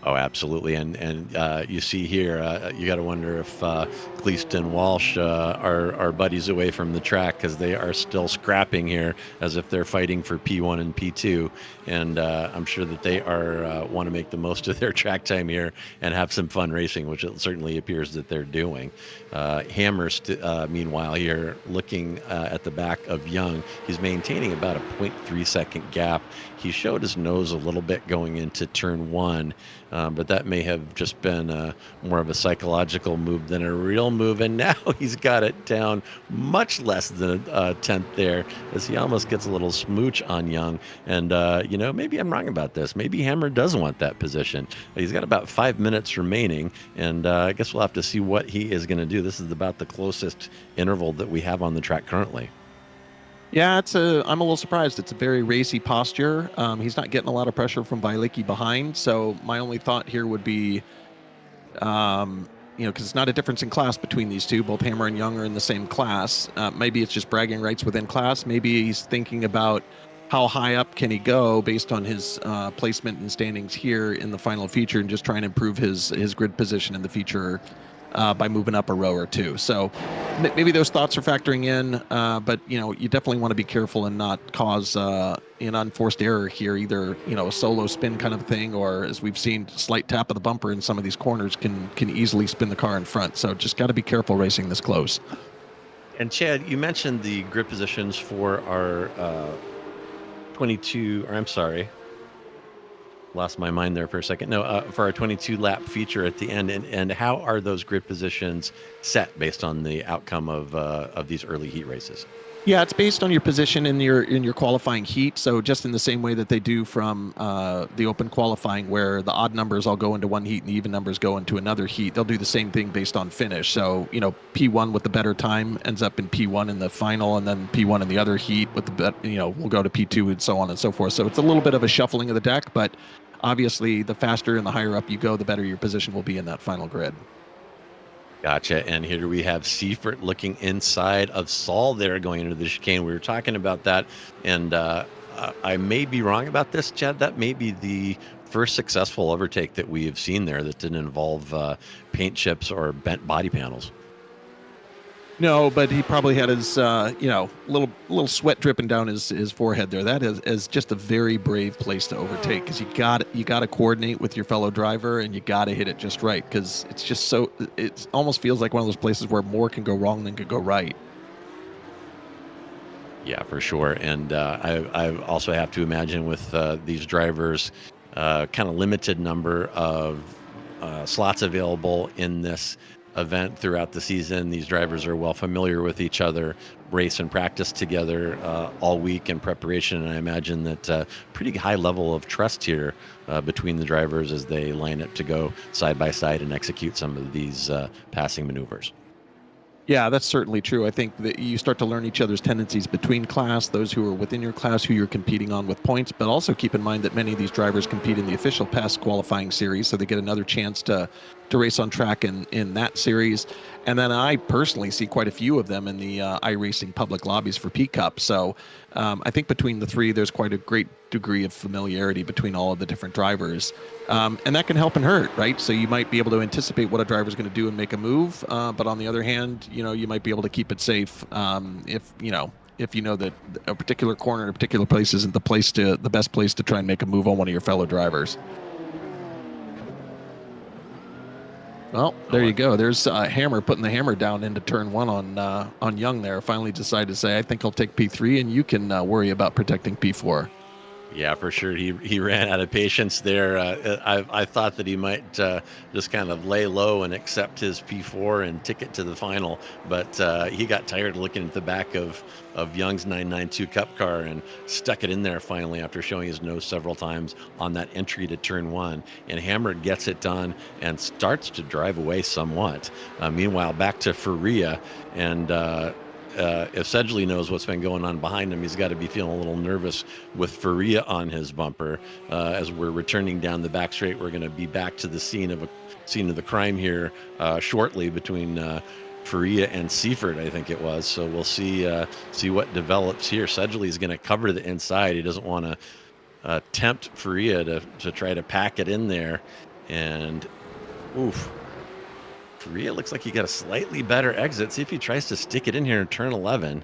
Oh, absolutely. And you see here, you got to wonder if Cleast and Walsh are buddies away from the track, because they are still scrapping here as if they're fighting for P1 and P2. And I'm sure that they are want to make the most of their track time here and have some fun racing, which it certainly appears that they're doing. Hammer, meanwhile, here looking at the back of Young, he's maintaining about a 0.3 second gap. He showed his nose a little bit going into turn one, but that may have just been more of a psychological move than a real move. And now he's got it down much less than a tenth there, as he almost gets a little smooch on Young. And, maybe I'm wrong about this. Maybe Hammer does want that position. He's got about 5 minutes remaining, and I guess we'll have to see what he is going to do. This is about the closest interval that we have on the track currently.
Yeah, I'm a little surprised. It's a very racy posture. He's not getting a lot of pressure from Bilecki behind. So my only thought here would be, because it's not a difference in class between these two. Both Hammer and Young are in the same class. Maybe it's just bragging rights within class. Maybe he's thinking about how high up can he go based on his placement and standings here in the final feature, and just trying to improve his grid position in the feature by moving up a row or two. So maybe those thoughts are factoring in, but you definitely want to be careful and not cause an unforced error here, either a solo spin kind of thing, or, as we've seen, slight tap of the bumper in some of these corners can easily spin the car in front. So just got to be careful racing this close.
And Chad, you mentioned the grid positions for our 22, or I'm sorry, lost my mind there for a second. No, for our 22 lap feature at the end, and how are those grid positions set based on the outcome of these early heat races?
Yeah, it's based on your position in your qualifying heat. So just in the same way that they do from the open qualifying, where the odd numbers all go into one heat and the even numbers go into another heat, they'll do the same thing based on finish. So P1 with the better time ends up in P1 in the final, and then P1 in the other heat with the we'll go to P2 and so on and so forth. So it's a little bit of a shuffling of the deck, but obviously the faster and the higher up you go, the better your position will be in that final grid.
Gotcha. And here we have Seifert looking inside of Saul there going into the chicane. We were talking about that, and I may be wrong about this, Chad. That may be the first successful overtake that we have seen there that didn't involve paint chips or bent body panels.
No, but he probably had his, little sweat dripping down his forehead there. That is just a very brave place to overtake, because you got to coordinate with your fellow driver, and you got to hit it just right, because it's just it almost feels like one of those places where more can go wrong than could go right.
Yeah, for sure. And I also have to imagine with these drivers, kind of limited number of slots available in this event throughout the season. These drivers are well familiar with each other, race and practice together all week in preparation, and I imagine that pretty high level of trust here between the drivers as they line up to go side by side and execute some of these passing maneuvers.
Yeah, that's certainly true. I think that you start to learn each other's tendencies between class, those who are within your class, who you're competing on with points, but also keep in mind that many of these drivers compete in the official PES qualifying series, so they get another chance to race on track in that series. And then I personally see quite a few of them in the iRacing public lobbies for P Cup. So I think between the three, there's quite a great degree of familiarity between all of the different drivers. And that can help and hurt, right? So you might be able to anticipate what a driver's going to do and make a move. But on the other hand, you might be able to keep it safe if you know that a particular corner in a particular place isn't the best place to try and make a move on one of your fellow drivers. Well, there you go. There's Hammer putting the hammer down into turn one on Young there. Finally decided to say, I think I'll take P3, and you can worry about protecting P4.
Yeah, for sure. He ran out of patience there. I thought that he might just kind of lay low and accept his P4 and ticket to the final, but he got tired looking at the back of Young's 992 Cup car and stuck it in there finally after showing his nose several times on that entry to turn one. And Hammer gets it done and starts to drive away somewhat. Meanwhile, back to Faria, and if Sedgley knows what's been going on behind him, he's got to be feeling a little nervous with Faria on his bumper. As we're returning down the back straight, we're going to be back to the scene of the crime here shortly between Faria and Seifert, I think it was. So we'll see what develops here. Sedgley is going to cover the inside. He doesn't want to tempt Faria to try to pack it in there. And oof. Faria looks like he got a slightly better exit. See if he tries to stick it in here in turn 11.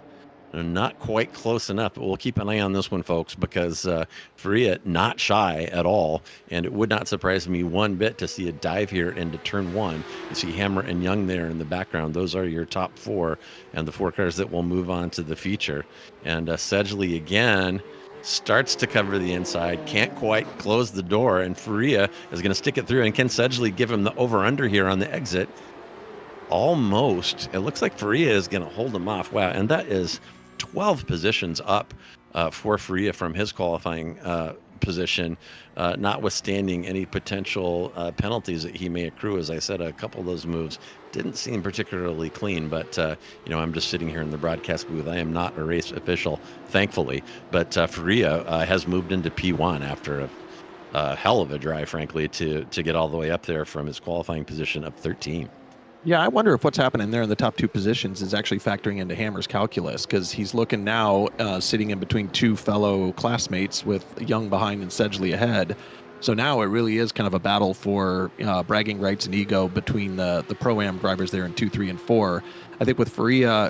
Not quite close enough, but we'll keep an eye on this one, folks, because Faria not shy at all, and it would not surprise me one bit to see a dive here into turn one. You see Hammer and Young there in the background. Those are your top four, and the four cars that will move on to the feature. And Sedgley again starts to cover the inside, can't quite close the door, and Faria is going to stick it through. And can Sedgley give him the over-under here on the exit? Almost. It looks like Faria is going to hold him off. Wow, and that is 12 positions up for Faria from his qualifying position, notwithstanding any potential penalties that he may accrue. As I said, a couple of those moves didn't seem particularly clean, but I'm just sitting here in the broadcast booth. I am not a race official, thankfully, but Faria has moved into P1 after a hell of a drive, frankly, to get all the way up there from his qualifying position of 13.
Yeah, I wonder if what's happening there in the top two positions is actually factoring into Hammer's calculus, because he's looking now sitting in between two fellow classmates with Young behind and Sedgley ahead. So now it really is kind of a battle for bragging rights and ego between the Pro-Am drivers there in 2, 3, and 4. I think with Faria,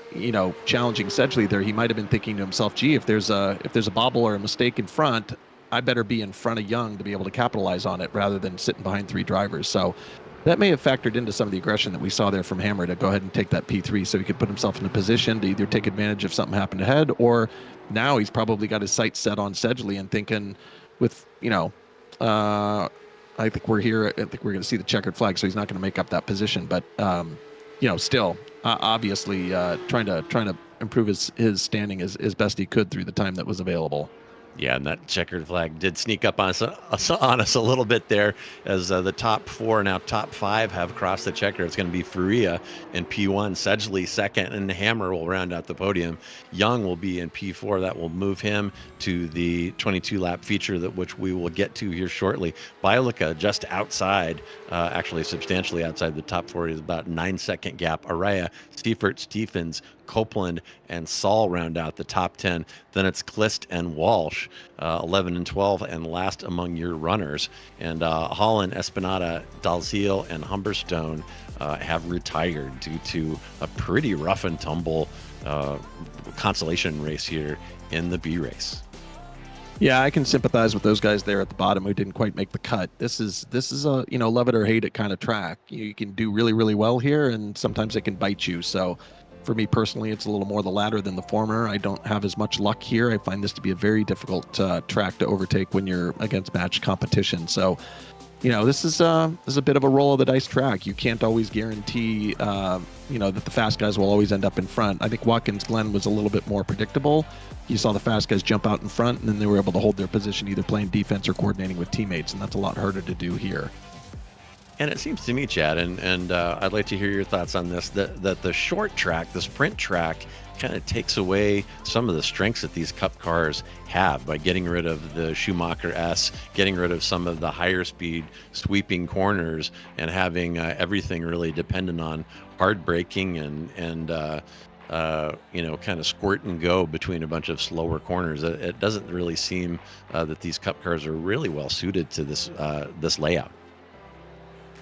challenging Sedgley there, he might have been thinking to himself, gee, if there's a bobble or a mistake in front, I better be in front of Young to be able to capitalize on it rather than sitting behind three drivers. So that may have factored into some of the aggression that we saw there from Hammer to go ahead and take that P3 so he could put himself in a position to either take advantage if something happened ahead, or now he's probably got his sights set on Sedgley and thinking with, I think we're here. I think we're going to see the checkered flag, so he's not going to make up that position. But, still, obviously trying to improve his standing as best he could through the time that was available.
Yeah, and that checkered flag did sneak up on us a little bit there, as the top four, now top five, have crossed the checker. It's going to be Faria in P1, Sedgley second, and Hammer will round out the podium. Young will be in P4. That will move him to the 22-lap feature, which we will get to here shortly. Bielica just outside, actually substantially outside the top 40, is about 9-second gap. Araya, Seifert, Stephens, Copeland, and Saul round out the top 10. Then it's Klist and Walsh, 11 and 12, and last among your runners. And Holland, Espinada, Dalziel, and Humberstone have retired due to a pretty rough and tumble consolation race here in the B race.
Yeah, I can sympathize with those guys there at the bottom who didn't quite make the cut. This is a love it or hate it kind of track. You can do really, really well here, and sometimes it can bite you. So for me personally, it's a little more the latter than the former. I don't have as much luck here. I find this to be a very difficult track to overtake when you're against match competition. So, this is a bit of a roll of the dice track. You can't always guarantee, that the fast guys will always end up in front. I think Watkins Glen was a little bit more predictable. You saw the fast guys jump out in front, and then they were able to hold their position, either playing defense or coordinating with teammates, and that's a lot harder to do here.
And it seems to me, Chad, and I'd like to hear your thoughts on this, that the short track, the sprint track, kind of takes away some of the strengths that these Cup cars have by getting rid of the Schumacher S, getting rid of some of the higher speed sweeping corners, and having everything really dependent on hard braking and kind of squirt and go between a bunch of slower corners. It doesn't really seem that these Cup cars are really well suited to this layout.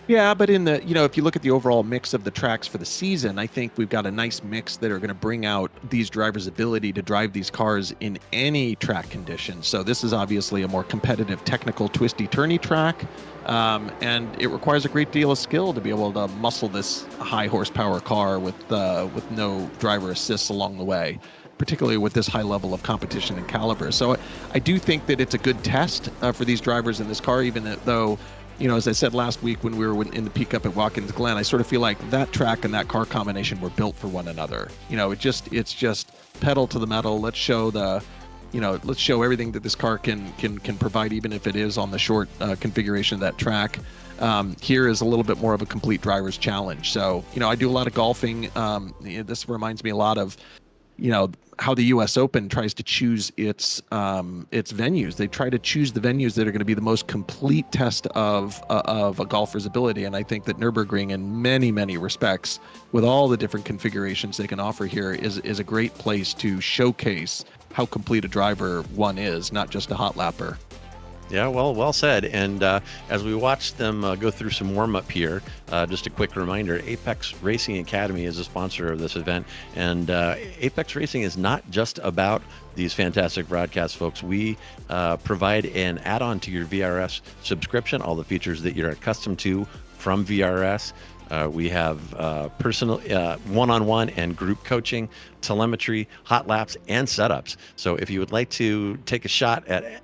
Yeah, but in the, if you look at the overall mix of the tracks for the season, I think we've got a nice mix that are going to bring out these drivers' ability to drive these cars in any track conditions. So this is obviously a more competitive, technical, twisty-turny track, and it requires a great deal of skill to be able to muscle this high horsepower car with no driver assists along the way. particularly with this high level of competition and caliber. So I do think that it's a good test for these drivers in this car, even though, as I said last week when we were in the peak up at Watkins Glen, I sort of feel like that track and that car combination were built for one another. It's just pedal to the metal. Let's show everything that this car can provide, even if it is on the short configuration of that track. Here is a little bit more of a complete driver's challenge. So, I do a lot of golfing. This reminds me a lot of, how the U.S. Open tries to choose its venues. They try to choose the venues that are going to be the most complete test of a golfer's ability. And I think that Nurburgring, in many, many respects, with all the different configurations they can offer here, is a great place to showcase how complete a driver one is, not just a hot lapper.
Yeah, well said. And as we watch them go through some warm-up here, just a quick reminder, Apex Racing Academy is a sponsor of this event. And Apex Racing is not just about these fantastic broadcasts, folks. We provide an add-on to your VRS subscription, all the features that you're accustomed to from VRS. We have personal one-on-one and group coaching, telemetry, hot laps, and setups. So if you would like to take a shot at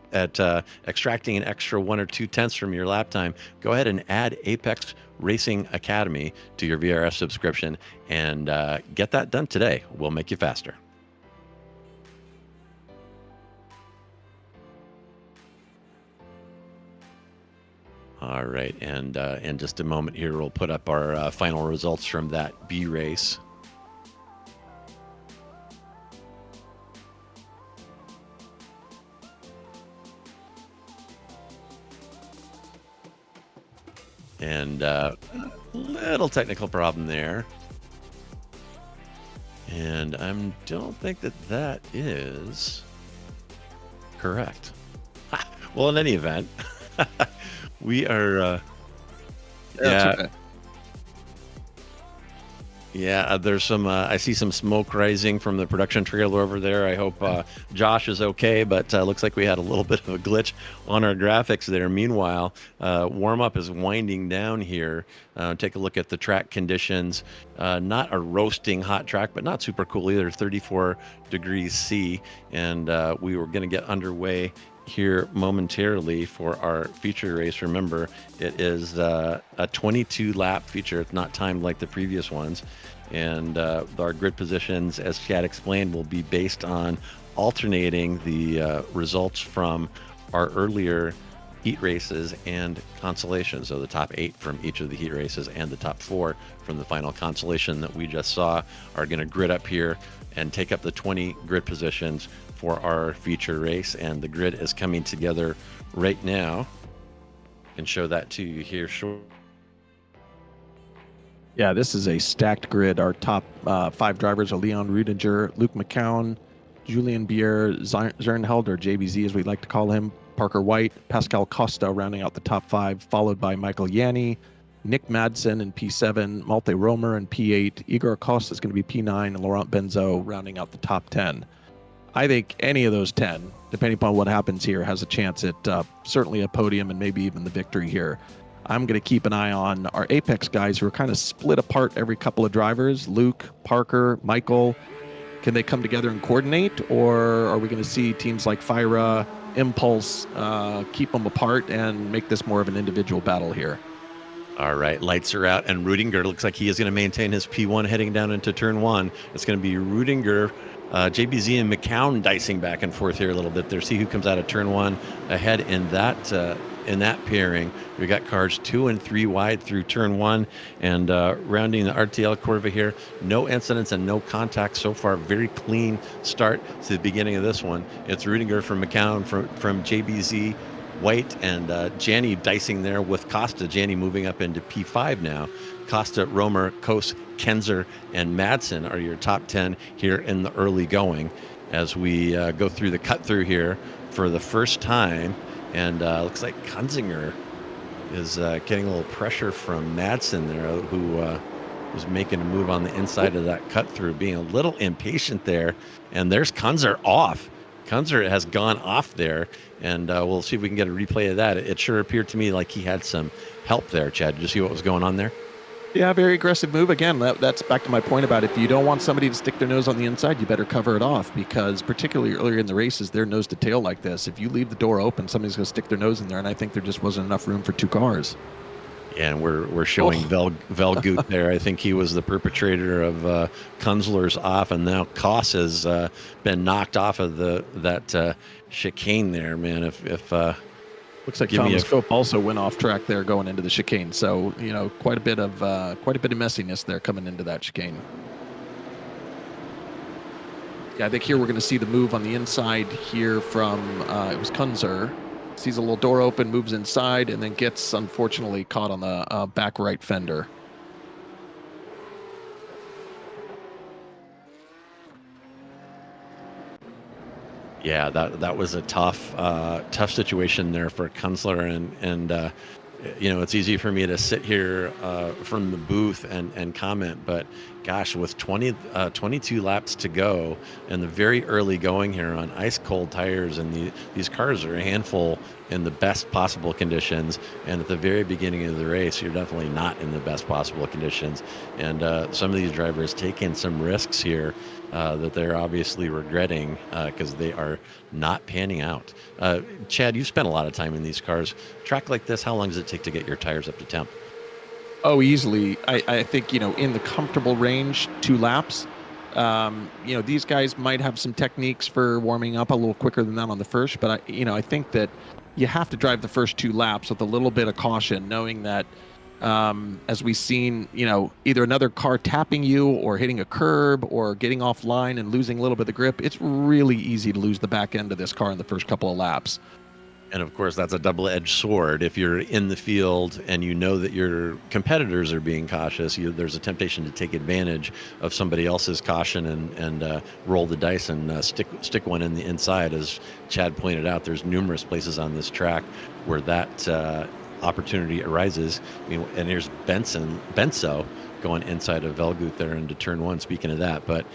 extracting an extra 1 or 2 tenths from your lap time, go ahead and add Apex Racing Academy to your VRS subscription and get that done today. We'll make you faster. All right, and in just a moment here, we'll put up our final results from that B race. And little technical problem there. And I don't think that is correct. Well, in any event, we are,
Okay.
Yeah, there's some, I see some smoke rising from the production trailer over there. I hope Josh is okay, but looks like we had a little bit of a glitch on our graphics there. Meanwhile, warm-up is winding down here. Take a look at the track conditions. Not a roasting hot track, but not super cool either, 34 degrees C. And we were going to get underway here momentarily for our feature race. Remember, it is a 22 lap feature. It's not timed like the previous ones, and our grid positions, as Chad explained, will be based on alternating the results from our earlier heat races and Consolation. So the top 8 from each of the heat races and the top 4 from the final Consolation that we just saw are going to grid up here and take up the 20 grid positions for our feature race. And the grid is coming together right now. I can show that to you here short.
Yeah, this is a stacked grid. Our top 5 drivers are Leon Rudinger, Luke McCown, Julian Bier, Zernheld, or JBZ as we like to call him, Parker White, Pascal Costa rounding out the top 5, followed by Michael Yanni, Nick Madsen in P7, Malte Romer in P8, Igor Costa is going to be P9, and Laurent Benzo rounding out the top 10. I think any of those 10, depending upon what happens here, has a chance at certainly a podium and maybe even the victory here. I'm going to keep an eye on our Apex guys who are kind of split apart every couple of drivers. Luke, Parker, Michael. Can they come together and coordinate, or are we going to see teams like Fyra, Impulse keep them apart and make this more of an individual battle here?
All right, lights are out, and Rudinger looks like he is going to maintain his P1 heading down into turn 1. It's going to be Rudinger, JBZ, and McCown dicing back and forth here a little bit there. See who comes out of turn 1 ahead in that pairing. We got cars 2 and 3 wide through turn 1, and rounding the RTL Corva here. No incidents and no contact so far. Very clean start to the beginning of this one. It's Rudinger from McCown, from JBZ, White, and Jani dicing there with Costa. Jani moving up into P5 now. Costa, Romer, Kos, Kenzer, and Madsen are your top 10 here in the early going as we go through the cut through here for the first time. And looks like Kunzinger is getting a little pressure from Madsen there, who was making a move on the inside of that cut through, being a little impatient there. And there's Kunzer off. Kunzer has gone off there, and we'll see if we can get a replay of that. It sure appeared to me like he had some help there, Chad. Did you see what was going on there?
Yeah, very aggressive move. Again, that's back to my point about if you don't want somebody to stick their nose on the inside, you better cover it off, because particularly earlier in the races, they're nose to tail like this. If you leave the door open, somebody's going to stick their nose in there, and I think there just wasn't enough room for two cars.
And we're showing Velgut there. I think he was the perpetrator of Kunzler's off, and now Koss has been knocked off of that chicane there, man. If
Looks like Thomas Cope also went off track there going into the chicane. So, quite a bit of messiness there coming into that chicane. Yeah, I think here we're going to see the move on the inside here from, it was Kunzer. Sees a little door open, moves inside, and then gets, unfortunately, caught on the back right fender.
Yeah, that was a tough situation there for Kunzler, and it's easy for me to sit here from the booth and comment, but gosh, with 22 laps to go and the very early going here on ice cold tires, and these cars are a handful in the best possible conditions, and at the very beginning of the race, you're definitely not in the best possible conditions, and some of these drivers taking some risks here that they're obviously regretting because they are not panning out. Chad, you spent a lot of time in these cars. Track like this, how long does it take to get your tires up to temp?
Oh, easily. I think, in the comfortable range, 2 laps. These guys might have some techniques for warming up a little quicker than that on the first, but I think that you have to drive the first 2 laps with a little bit of caution, knowing that as we've seen, either another car tapping you or hitting a curb or getting offline and losing a little bit of the grip. It's really easy to lose the back end of this car in the first couple of laps.
And of course, that's a double-edged sword. If you're in the field and you know that your competitors are being cautious, there's a temptation to take advantage of somebody else's caution and roll the dice and stick one in the inside. As Chad pointed out, there's numerous places on this track where that opportunity arises. And here's Benso going inside of Velgut there into turn 1. Speaking of that, but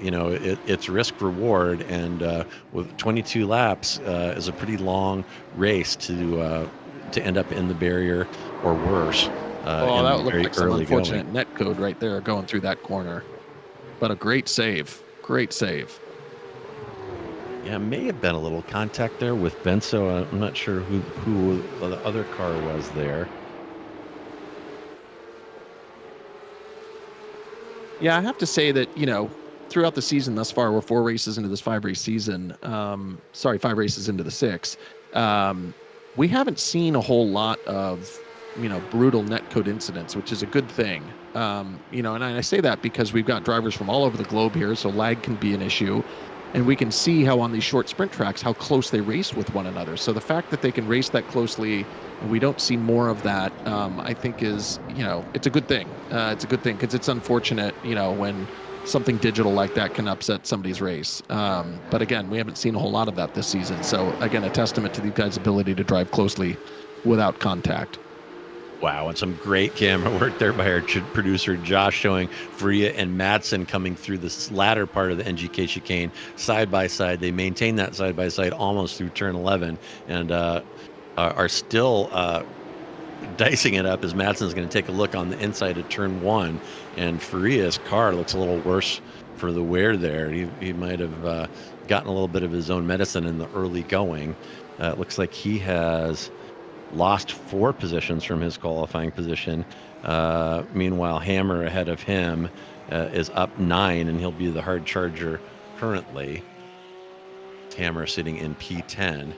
it's risk reward, and with 22 laps is a pretty long race to end up in the barrier or worse.
That looked like some unfortunate net code right there going through that corner, but a great save.
Yeah, may have been a little contact there with Benso. I'm not sure who the other car was there.
Yeah, I have to say that, throughout the season thus far, we're 4 races into this 5-race season. 5 races into the 6. We haven't seen a whole lot of, brutal netcode incidents, which is a good thing. And I say that because we've got drivers from all over the globe here, so lag can be an issue. And we can see how on these short sprint tracks, how close they race with one another. So the fact that they can race that closely and we don't see more of that, I think is, it's a good thing. It's a good thing because it's unfortunate, when something digital like that can upset somebody's race. But again, we haven't seen a whole lot of that this season. So again, a testament to these guys' ability to drive closely without contact.
Wow, and some great camera work there by our producer Josh, showing Faria and Madsen coming through this latter part of the NGK chicane side by side. They maintain that side by side almost through turn 11 and are still dicing it up as Madsen's going to take a look on the inside of turn 1. And Faria's car looks a little worse for the wear there. He might have gotten a little bit of his own medicine in the early going. It looks like he has lost 4 positions from his qualifying position. Meanwhile, Hammer ahead of him is up 9, and he'll be the hard charger currently. Hammer sitting in P10.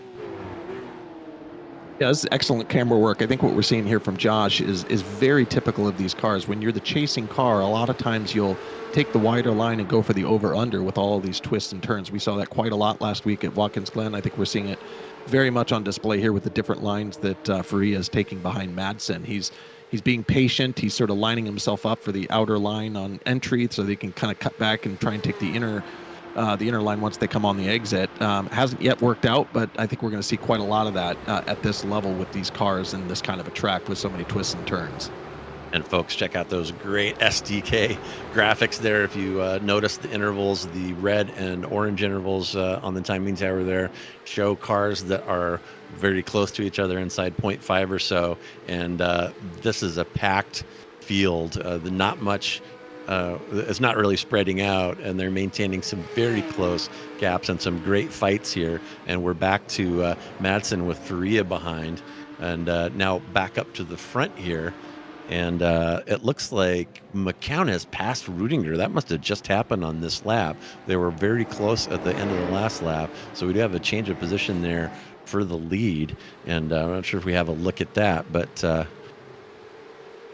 Yeah, this is excellent camera work. I think what we're seeing here from Josh is very typical of these cars. When you're the chasing car, a lot of times you'll take the wider line and go for the over-under with all of these twists and turns. We saw that quite a lot last week at Watkins Glen. I think we're seeing it very much on display here with the different lines that Faria is taking behind Madsen. He's being patient. He's sort of lining himself up for the outer line on entry so they can kind of cut back and try and take the inner line once they come on the exit. Hasn't yet worked out, but I think we're going to see quite a lot of that at this level with these cars and this kind of a track with so many twists and turns.
And folks, check out those great SDK graphics there. If you notice the intervals, the red and orange intervals on the timing tower there show cars that are very close to each other inside 0.5 or so. And this is a packed field. Not much. It's not really spreading out, and they're maintaining some very close gaps and some great fights here. And we're back to Madsen with Faria behind, and now back up to the front here. And it looks like McCown has passed Rudinger. That must have just happened on this lap. They were very close at the end of the last lap, so we do have a change of position there for the lead. And I'm not sure if we have a look at that, but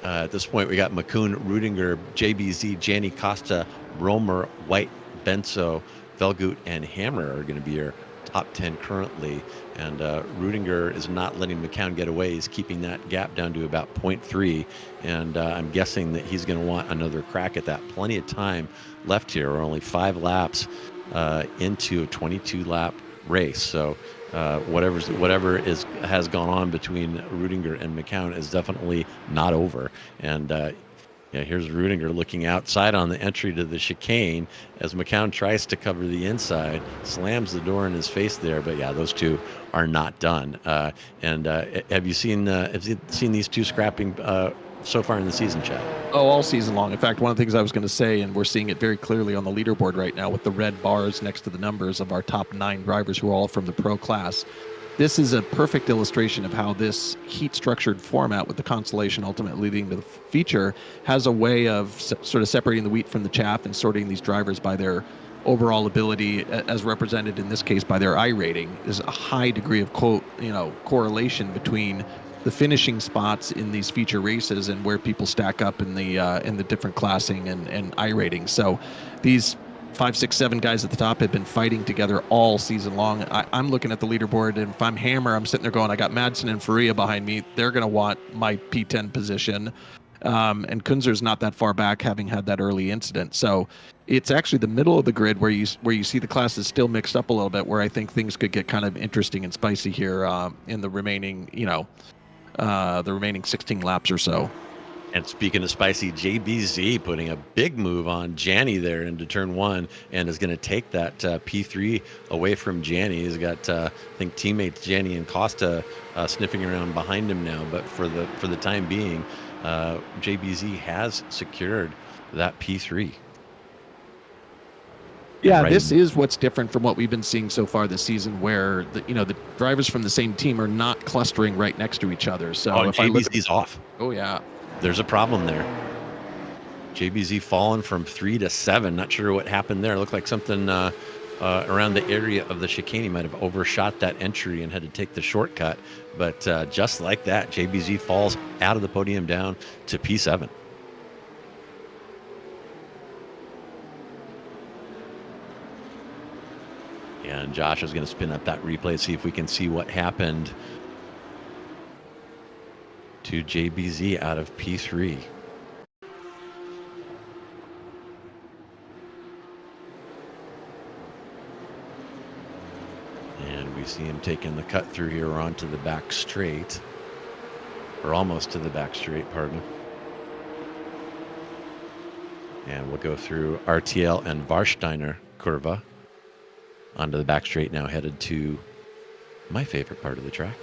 at this point, we got McCoon, Rudinger, JBZ, Jani, Costa, Romer, White, Benso, Velgut, and Hammer are going to be your top 10 currently. And Rudinger is not letting McCown get away. He's keeping that gap down to about 0.3. And I'm guessing that he's going to want another crack at that. Plenty of time left here. We're only 5 laps into a 22-lap race. So whatever has gone on between Rudinger and McCown is definitely not over. And here's Rudinger looking outside on the entry to the chicane as McCown tries to cover the inside, slams the door in his face there. But yeah, those two are not done. Have you seen these two scrapping so far in the season, Chad?
Oh, all season long. In fact, one of the things I was going to say, and we're seeing it very clearly on the leaderboard right now with the red bars next to the numbers of our top 9 drivers who are all from the pro class. This is a perfect illustration of how this heat-structured format with the Consolation ultimately leading to the feature has a way of sort of separating the wheat from the chaff and sorting these drivers by their overall ability, as represented in this case by their iRating. There's a high degree of correlation between the finishing spots in these feature races and where people stack up in the different classing and iRating. So these 5, 6, 7 guys at the top have been fighting together all season long. I'm looking at the leaderboard, and if I'm Hammer, I'm sitting there going, I got Madsen and Faria behind me. They're going to want my P10 position. And Kunzer's not that far back, having had that early incident. So it's actually the middle of the grid where you see the classes still mixed up a little bit, where I think things could get kind of interesting and spicy here in the remaining, the remaining 16 laps or so.
And speaking of spicy, JBZ putting a big move on Jani there into turn 1 and is going to take that P3 away from Jani. He's got, I think, teammates Jani and Costa sniffing around behind him now. But for the time being, JBZ has secured that P3.
Yeah, this is what's different from what we've been seeing so far this season, where the drivers from the same team are not clustering right next to each other. So if
JBZ's off.
Oh yeah.
There's a problem there. JBZ fallen from 3 to 7. Not sure what happened there. It looked like something around the area of the chicane. He might have overshot that entry and had to take the shortcut. But just like that, JBZ falls out of the podium down to P7. And Josh is going to spin up that replay, see if we can see what happened to JBZ out of P3. And we see him taking the cut through here onto the back straight, or almost to the back straight, pardon. And we'll go through RTL and Warsteiner Curva onto the back straight, now headed to my favorite part of the track.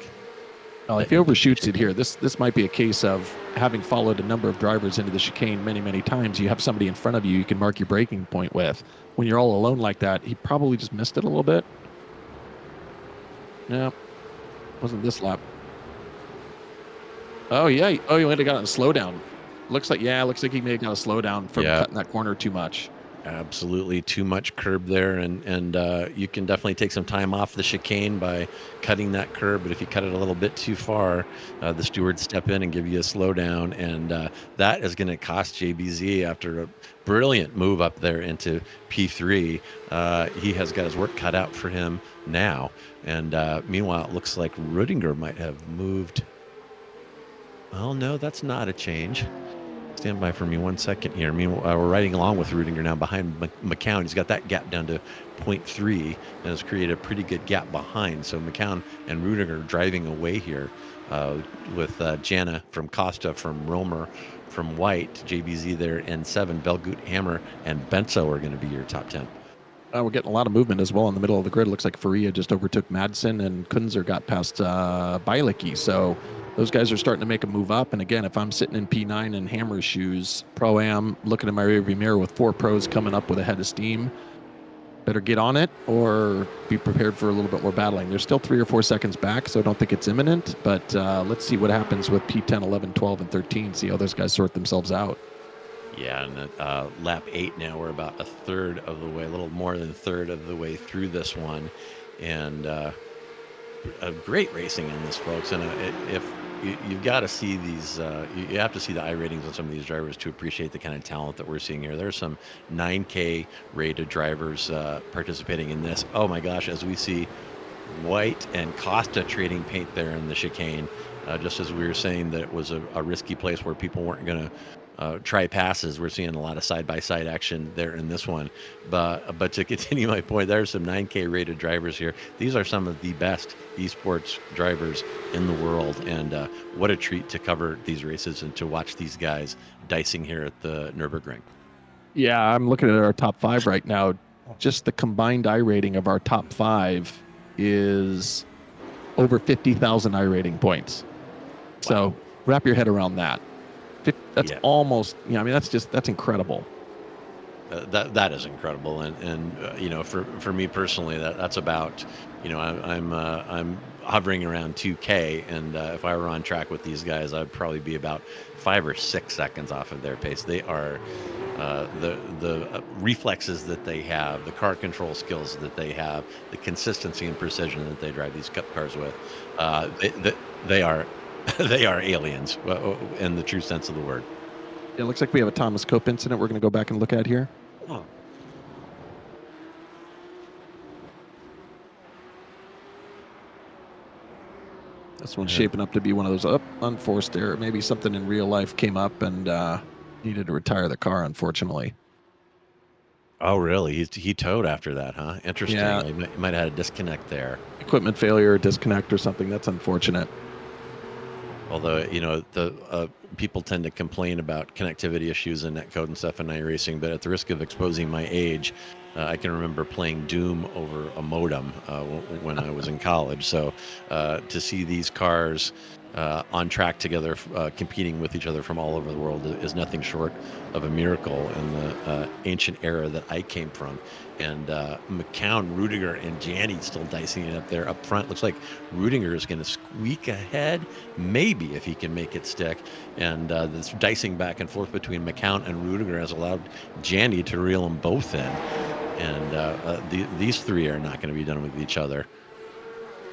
Well, if he overshoots it here, this might be a case of having followed a number of drivers into the chicane many, many times. You have somebody in front of you can mark your braking point with. When you're all alone like that, he probably just missed it a little bit. No, wasn't this lap. Oh, yeah. Oh, you might have gotten a slowdown. Looks like he may have got a slowdown from cutting that corner too much.
Absolutely too much curb there, and you can definitely take some time off the chicane by cutting that curb, but if you cut it a little bit too far, the stewards step in and give you a slowdown, and that is going to cost JBZ after a brilliant move up there into P3. He has got his work cut out for him now, and meanwhile it looks like Rudinger might have moved. Oh no, that's not a change. Stand by for me 1 second here. Meanwhile, we're riding along with Rudinger now behind McCown. He's got that gap down to 0.3 and has created a pretty good gap behind. So McCown and Rudinger driving away here with Jana from Costa, from Romer, from White, JBZ there, and 7, Velgut, Hammer, and Benso are going to be your top 10.
We're getting a lot of movement as well in the middle of the grid. Looks like Faria just overtook Madsen, and Kunzer got past Bielicki. So those guys are starting to make a move up. And again, if I'm sitting in P9 and Hammer's shoes, Pro-Am, looking in my rearview mirror with 4 pros coming up with a head of steam, better get on it or be prepared for a little bit more battling. They're still 3 or 4 seconds back, so I don't think it's imminent. But let's see what happens with P10, 11, 12, and 13, see how those guys sort themselves out.
Yeah, and lap 8 now, we're about a third of the way, a little more than a third of the way through this one. And a great racing in this, folks. And if you've got to see these, you have to see the iRatings on some of these drivers to appreciate the kind of talent that we're seeing here. There's some 9K rated drivers participating in this. Oh my gosh, as we see White and Costa trading paint there in the chicane, just as we were saying that it was a risky place where people weren't going to try passes. We're seeing a lot of side-by-side action there in this one. But to continue my point, there's some 9K rated drivers here. These are some of the best esports drivers in the world, and what a treat to cover these races and to watch these guys dicing here at the Nurburgring.
Yeah, I'm looking at our top 5 right now. Just the combined iRating of our top 5 is over 50,000 iRating points. Wow. So wrap your head around that. That's almost, I mean, that's incredible.
That is incredible, and you know, for me personally, that's about, you know, I'm hovering around 2K, and if I were on track with these guys, I'd probably be about 5 or 6 seconds off of their pace. They are the reflexes that they have, the car control skills that they have, the consistency and precision that they drive these cup cars with. They are. They are aliens in the true sense of the word.
It looks like we have a Thomas Cope incident we're going to go back and look at here.
Oh.
This one's shaping up to be one of those unforced error. Maybe something in real life came up and needed to retire the car, unfortunately.
Oh, really? He towed after that, huh? Interesting.
Yeah.
He might have had a disconnect there.
Equipment failure, disconnect or something. That's unfortunate.
Although, you know, the people tend to complain about connectivity issues and netcode and stuff in iRacing, but at the risk of exposing my age, I can remember playing Doom over a modem when I was in college. So to see these cars on track together, competing with each other from all over the world is nothing short of a miracle in the ancient era that I came from. And McCown, Rudiger, and Janney still dicing it up there up front. Looks like Rudiger is going to squeak ahead, maybe, if he can make it stick. And this dicing back and forth between McCown and Rudiger has allowed Janney to reel them both in. And these three are not going to be done with each other.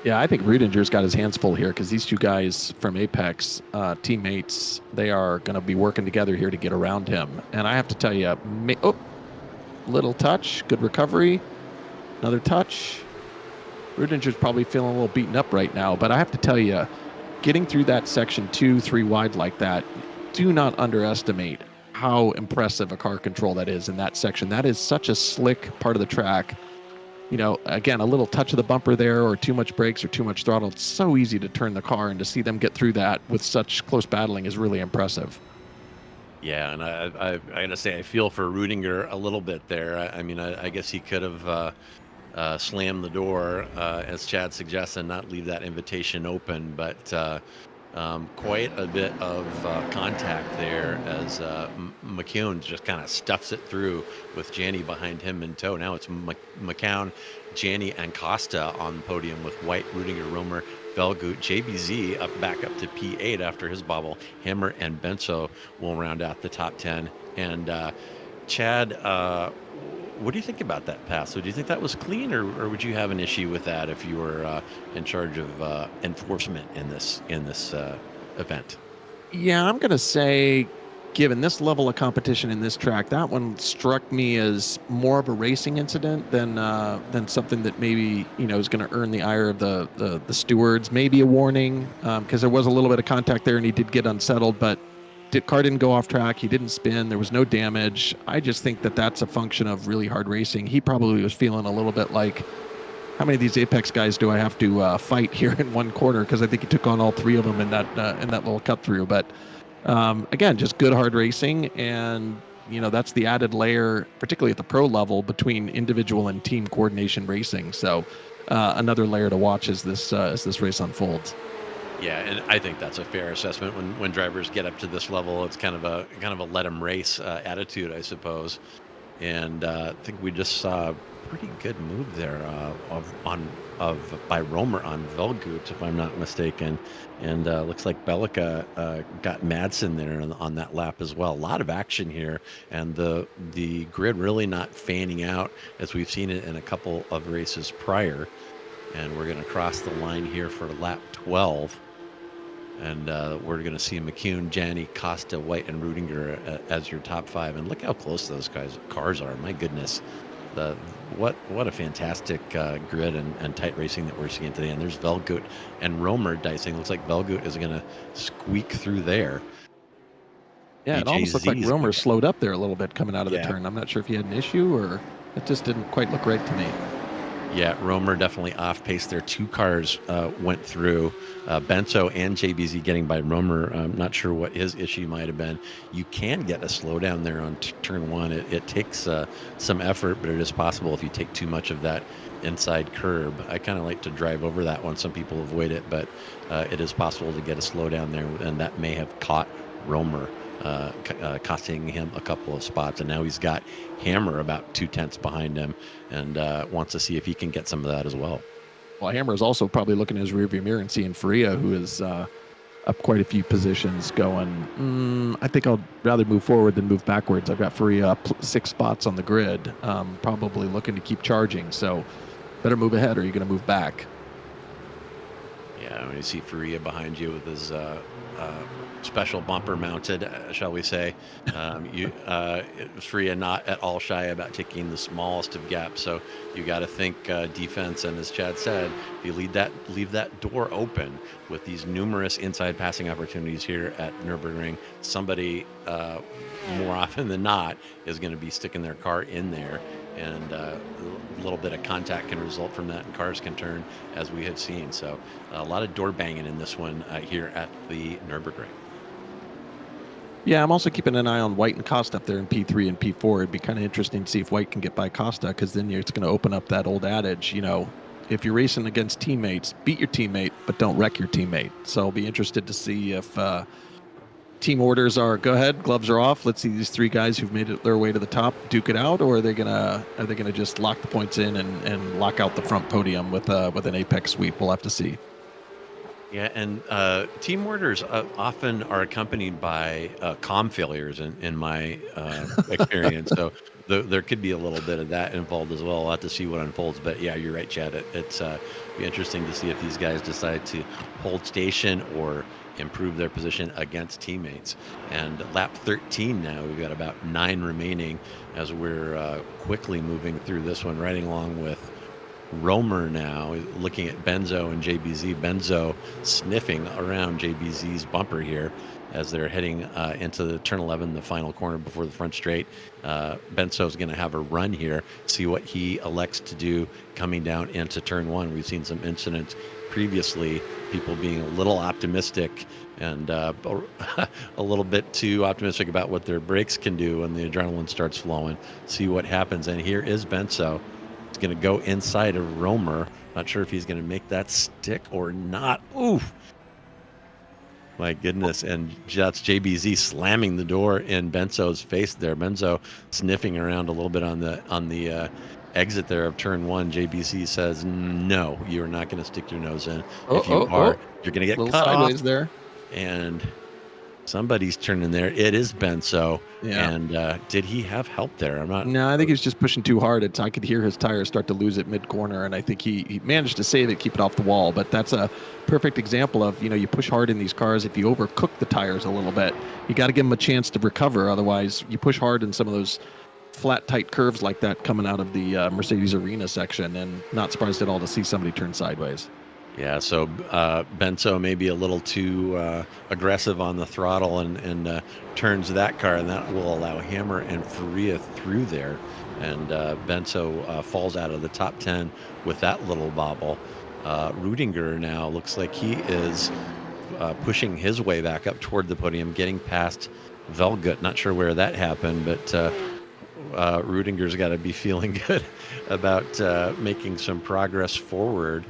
Yeah, I think Rudiger's got his hands full here because these two guys from Apex, teammates, they are going to be working together here to get around him. And I have to tell you, little touch, good recovery, another touch. Rudiger's probably feeling a little beaten up right now, but I have to tell you, getting through that section 2, 3 wide like that, do not underestimate how impressive a car control that is in that section. That is such a slick part of the track. You know, again, a little touch of the bumper there or too much brakes or too much throttle. It's so easy to turn the car, and to see them get through that with such close battling is really impressive.
Yeah, and I got to say, I feel for Rudiger a little bit there. I mean, I guess he could have slammed the door, as Chad suggests, and not leave that invitation open. But quite a bit of contact there as McCown just kind of stuffs it through with Janney behind him in tow. Now it's McCown, Janney, and Costa on the podium with White, Rudiger, Romer, Velgut, JBZ back up to P8 after his bobble. Hammer and Benso will round out the top 10. And Chad, what do you think about that pass? So do you think that was clean, or would you have an issue with that if you were in charge of enforcement in this event?
Yeah, I'm going to say, given this level of competition in this track, that one struck me as more of a racing incident than something that maybe, you know, is going to earn the ire of the stewards. Maybe a warning, because there was a little bit of contact there and he did get unsettled, but car didn't go off track. He didn't spin. There was no damage. I just think that that's a function of really hard racing. He probably was feeling a little bit like, how many of these Apex guys do I have to fight here in one corner? Because I think he took on all 3 of them in that little cut through. But again, just good hard racing, and you know, that's the added layer, particularly at the pro level, between individual and team coordination racing. So another layer to watch as this race unfolds.
Yeah, and I think that's a fair assessment. When drivers get up to this level, it's kind of a let them race attitude, I suppose. And I think we just saw a pretty good move there of by Romer on Velgut, if I'm not mistaken. And looks like Bellica got Madsen there on that lap as well. A lot of action here, and the grid really not fanning out as we've seen it in a couple of races prior. And we're going to cross the line here for lap 12. And we're going to see McCune, Janney, Costa, White, and Rudinger as your top 5. And look how close those cars are. My goodness, what a fantastic grid and tight racing that we're seeing today. And there's Velgut and Romer dicing. Looks like Velgut is going to squeak through there.
Yeah, it almost looked like
BJZ 's
Romer slowed up there a little bit coming out of the
Yeah.
turn. I'm not sure if he had an issue or it just didn't quite look right to me.
Yeah, Romer definitely off pace there. 2 cars went through. Benzo and JBZ getting by Romer. I'm not sure what his issue might have been. You can get a slowdown there on turn 1. It takes some effort, but it is possible if you take too much of that inside curb. I kind of like to drive over that one. Some people avoid it, but it is possible to get a slowdown there, and that may have caught Romer, costing him a couple of spots. And now he's got Hammer about 2/10 behind him, and wants to see if he can get some of that as well.
Well, Hammer is also probably looking in his rearview mirror and seeing Faria, who is up quite a few positions, going, I think I'll rather move forward than move backwards. I've got Faria up 6 spots on the grid, probably looking to keep charging. So better move ahead or you're going to move back.
Yeah, when you see Faria behind you with his special bumper mounted, shall we say, Faria not at all shy about taking the smallest of gaps. So you got to think defense, and as Chad said, if you leave that door open with these numerous inside passing opportunities here at Nurburgring, somebody more often than not is going to be sticking their car in there. And a little bit of contact can result from that, and cars can turn, as we have seen. So a lot of door banging in this one here at the Nürburgring.
Yeah, I'm also keeping an eye on White and Costa up there in P3 and P4. It'd be kind of interesting to see if White can get by Costa, because then it's going to open up that old adage, if you're racing against teammates, beat your teammate, but don't wreck your teammate. So I'll be interested to see if team orders are go ahead, gloves are off. Let's see these 3 guys who've made their way to the top duke it out, or are they gonna just lock the points in and lock out the front podium with an apex sweep? We'll have to see.
Yeah, and team orders often are accompanied by comm failures in my experience. So there could be a little bit of that involved as well. I'll have to see what unfolds. But yeah, you're right, Chad. It's be interesting to see if these guys decide to hold station or improve their position against teammates. And lap 13 now, we've got about 9 remaining as we're quickly moving through this one, riding along with Romer now, looking at Benzo and JBZ. Benzo sniffing around JBZ's bumper here as they're heading into the turn 11, the final corner before the front straight. Benzo's going to have a run here, see what he elects to do coming down into turn 1. We've seen some incidents previously, people being a little optimistic and a little bit too optimistic about what their brakes can do when the adrenaline starts flowing. See what happens. And here is Benzo. He's going to go inside of Romer. Not sure if he's going to make that stick or not. Oof. My goodness. And that's JBZ slamming the door in Benzo's face there. Benzo sniffing around a little bit on the exit there of turn 1. JBZ says, no, you're not going to stick your nose in. If you are, you're going to get cut
sideways
off.
There.
And somebody's turning there. It is Benzo.
Yeah.
And did he have help there? I'm not.
No, I think he's just pushing too hard. I could hear his tires start to lose it mid-corner, and I think he managed to save it, keep it off the wall. But that's a perfect example of, you push hard in these cars. If you overcook the tires a little bit, you got to give them a chance to recover. Otherwise, you push hard in some of those flat, tight curves like that coming out of the Mercedes Arena section, and not surprised at all to see somebody turn sideways.
Yeah, so Benzo may be a little too aggressive on the throttle and turns that car, and that will allow Hammer and Faria through there. And Benzo falls out of the top 10 with that little bobble. Rudinger now looks like he is pushing his way back up toward the podium, getting past Velgut. Not sure where that happened, but Rudinger's got to be feeling good about making some progress forward.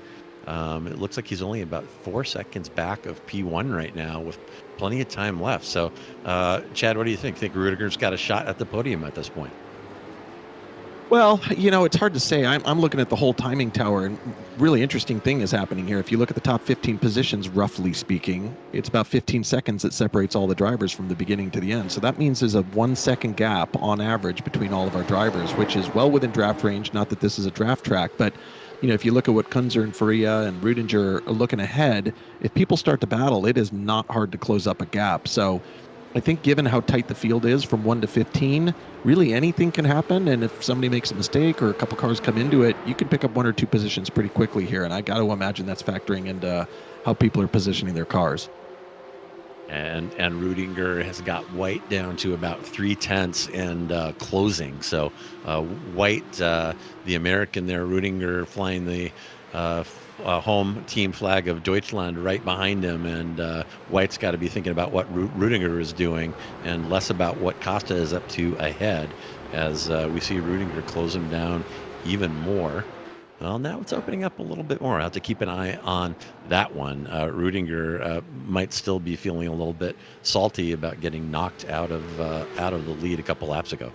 It looks like he's only about 4 seconds back of P1 right now with plenty of time left. So, Chad, what do you think? Think Rudiger's got a shot at the podium at this point?
Well, it's hard to say. I'm looking at the whole timing tower, and really interesting thing is happening here. If you look at the top 15 positions, roughly speaking, it's about 15 seconds that separates all the drivers from the beginning to the end. So that means there's a 1 second gap on average between all of our drivers, which is well within draft range. Not that this is a draft track, but if you look at what Kunzer and Faria and Rudinger are looking ahead, if people start to battle, it is not hard to close up a gap. So I think given how tight the field is from 1 to 15, really anything can happen. And if somebody makes a mistake or a couple cars come into it, you can pick up 1 or 2 positions pretty quickly here. And I got to imagine that's factoring into how people are positioning their cars.
And Rudinger has got White down to about 3/10 and closing. So White, the American there, Rudinger flying the home team flag of Deutschland right behind him, and White's got to be thinking about what Rudinger is doing and less about what Costa is up to ahead, as we see Rudinger close him down even more. Well, now it's opening up a little bit more. I have to keep an eye on that one. Rudinger might still be feeling a little bit salty about getting knocked out of the lead a couple laps ago.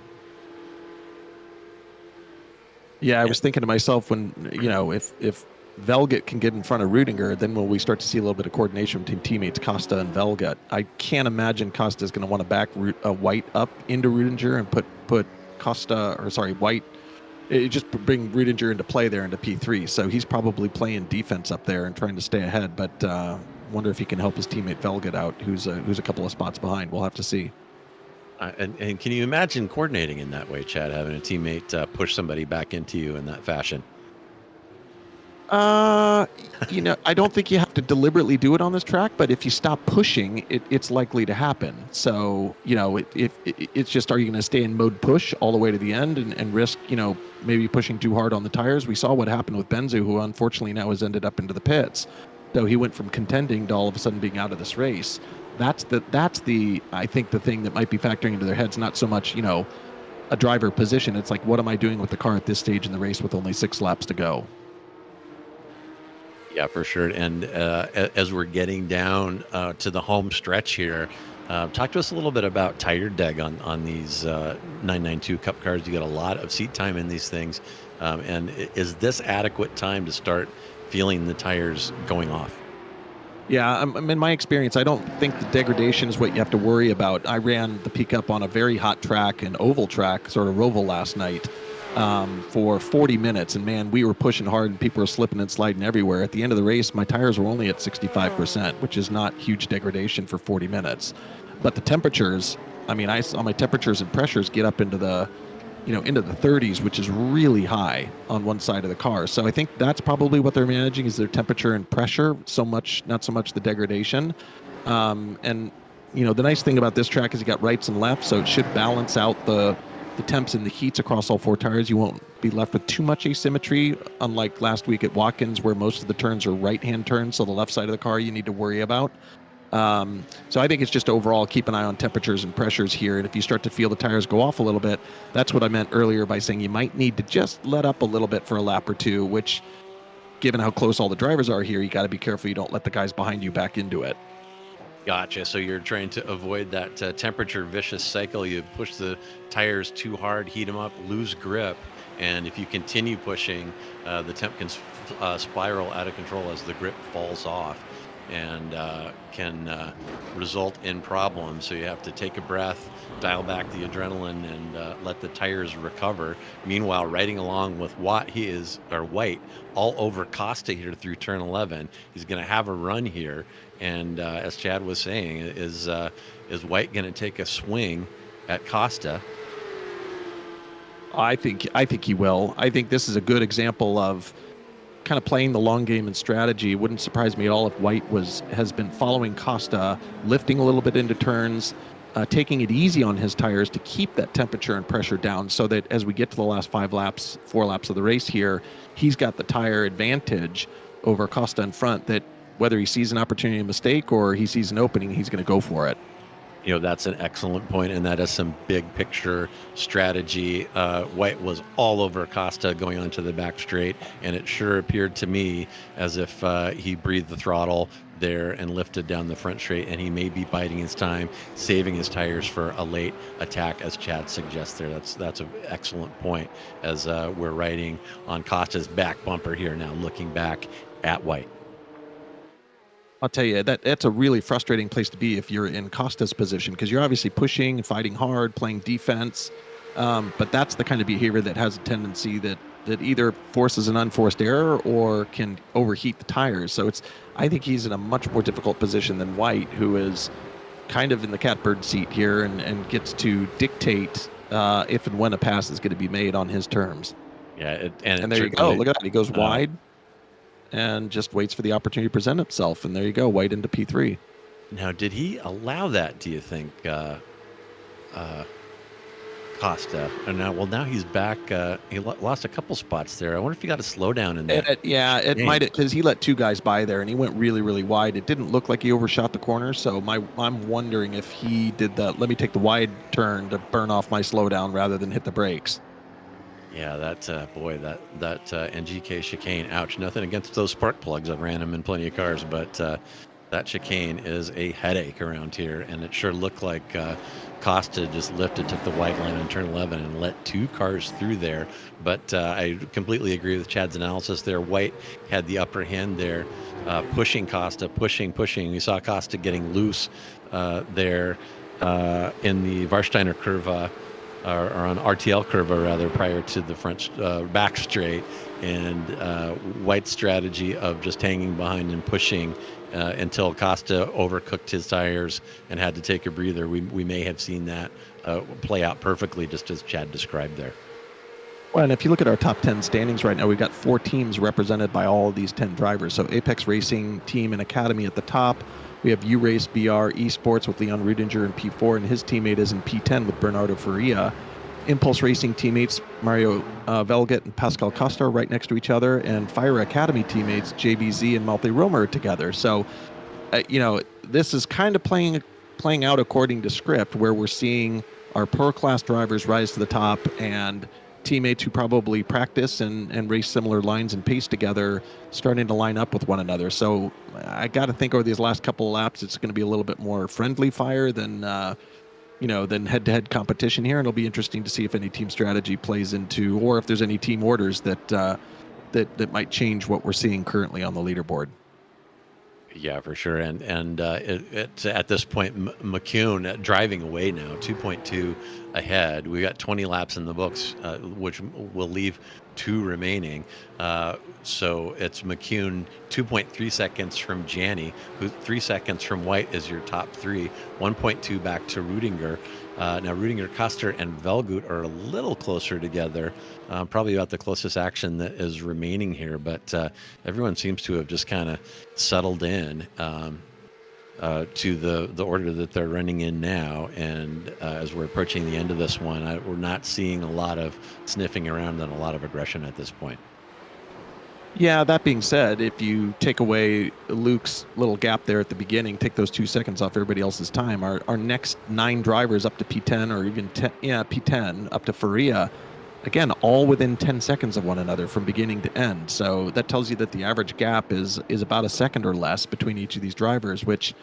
Yeah, I was thinking to myself when, if Velget can get in front of Rudinger, then will we start to see a little bit of coordination between teammates Costa and Velget? I can't imagine Costa is going to want to back White up into Rudinger and put White. It just bring Rudinger into play there into P3. So he's probably playing defense up there and trying to stay ahead. But wonder if he can help his teammate Velget out, who's a couple of spots behind. We'll have to see.
And can you imagine coordinating in that way, Chad, having a teammate push somebody back into you in that fashion?
I don't think you have to deliberately do it on this track, but if you stop pushing, it's likely to happen. So, it's just, are you going to stay in mode push all the way to the end and risk, maybe pushing too hard on the tires? We saw what happened with Benzu, who unfortunately now has ended up into the pits. So he went from contending to all of a sudden being out of this race. That's I think the thing that might be factoring into their heads, not so much, a driver position. It's like, what am I doing with the car at this stage in the race with only 6 laps to go?
Yeah, for sure. And as we're getting down to the home stretch here, talk to us a little bit about tire deg on these 992 Cup cars. You got a lot of seat time in these things. And is this adequate time to start feeling the tires going off?
Yeah, in my experience, I don't think the degradation is what you have to worry about. I ran the Pickup on a very hot track, an oval track, sort of Roval last night. For 40 minutes, and man, we were pushing hard and people were slipping and sliding everywhere. At the end of the race, my tires were only at 65%, which is not huge degradation for 40 minutes. But the temperatures, I saw my temperatures and pressures get up into the 30s, which is really high on one side of the car. So I think that's probably what they're managing, is their temperature and pressure, not so much the degradation. And the nice thing about this track is you got rights and lefts, so it should balance out the temps and the heats across all 4 tires. You won't be left with too much asymmetry, unlike last week at Watkins, where most of the turns are right-hand turns, so the left side of the car you need to worry about. So I think it's just overall keep an eye on temperatures and pressures here, and if you start to feel the tires go off a little bit, that's what I meant earlier by saying you might need to just let up a little bit for a lap or two, which, given how close all the drivers are here, you got to be careful you don't let the guys behind you back into it.
Gotcha. So you're trying to avoid that temperature vicious cycle. You push the tires too hard, heat them up, lose grip. And if you continue pushing, the temp can spiral out of control as the grip falls off and can result in problems. So you have to take a breath, dial back the adrenaline, and let the tires recover. Meanwhile, riding along with White all over Costa here through turn 11. He's going to have a run here. And as Chad was saying, is White going to take a swing at Costa?
I think he will. I think this is a good example of kind of playing the long game and strategy. It wouldn't surprise me at all if White has been following Costa, lifting a little bit into turns, taking it easy on his tires to keep that temperature and pressure down, so that as we get to the last 4 laps of the race here, he's got the tire advantage over Costa in front, that whether he sees an opportunity to mistake or he sees an opening, he's going to go for it.
That's an excellent point, and that is some big picture strategy. White was all over Costa going onto the back straight, and it sure appeared to me as if he breathed the throttle there and lifted down the front straight, and he may be biding his time, saving his tires for a late attack, as Chad suggests there. That's an excellent point as we're riding on Costa's back bumper here now, looking back at White.
I'll tell you, that's a really frustrating place to be if you're in Costa's position, because you're obviously pushing, fighting hard, playing defense. But that's the kind of behavior that has a tendency that either forces an unforced error or can overheat the tires. So I think he's in a much more difficult position than White, who is kind of in the catbird seat here and gets to dictate if and when a pass is going to be made on his terms.
Yeah,
and there you go. Look at that. He goes wide and just waits for the opportunity to present himself. And there you go, White into P3.
Now, did he allow that, do you think, Costa? Now he's back. He lost a couple spots there. I wonder if he got a slowdown in that.
It might, because he let two guys by there, and he went really, really wide. It didn't look like he overshot the corner, so I'm wondering if he did that. Let me take the wide turn to burn off my slowdown rather than hit the brakes.
Yeah, that NGK chicane. Ouch! Nothing against those spark plugs. I've ran them in plenty of cars, but that chicane is a headache around here, and it sure looked like Costa just lifted, took the wide line on turn 11, and let two cars through there. But I completely agree with Chad's analysis there. White had the upper hand there, pushing Costa, pushing. We saw Costa getting loose there in the Warsteiner curve. Or on RTL curve, rather, prior to the front back straight, and White's strategy of just hanging behind and pushing until Costa overcooked his tires and had to take a breather. We may have seen that play out perfectly, just as Chad described there.
Well, and if you look at our top 10 standings right now, we've got 4 teams represented by all of these 10 drivers. So Apex Racing Team and Academy at the top. We have U-Race BR Esports with Leon Rudinger in P4, and his teammate is in P10 with Bernardo Faria. Impulse Racing teammates Mario Velget and Pascal Costa are right next to each other, and Fire Academy teammates JBZ and Malte Romer are together. So, this is kind of playing out according to script, where we're seeing our pro class drivers rise to the top, and teammates who probably practice and race similar lines and pace together starting to line up with one another. So I got to think over these last couple of laps, it's going to be a little bit more friendly fire than head-to-head competition here. And it'll be interesting to see if any team strategy plays into, or if there's any team orders that might change what we're seeing currently on the leaderboard.
Yeah, for sure. And it's at this point, McCune driving away now, 2.2 ahead. We got 20 laps in the books, which will leave 2 remaining. So it's McCune 2.3 seconds from Janney, who 3 seconds from White is your top 3, 1.2 back to Rudinger. Now Rudinger, Koster, and Velgut are a little closer together, probably about the closest action that is remaining here, but everyone seems to have just kind of settled in to the order that they're running in now. And as we're approaching the end of this one, we're not seeing a lot of sniffing around and a lot of aggression at this point.
Yeah, that being said, if you take away Luke's little gap there at the beginning, take those 2 seconds off everybody else's time, our next 9 drivers up to P10 or even P10 up to Faria, again, all within 10 seconds of one another from beginning to end. So that tells you that the average gap is about a second or less between each of these drivers, which,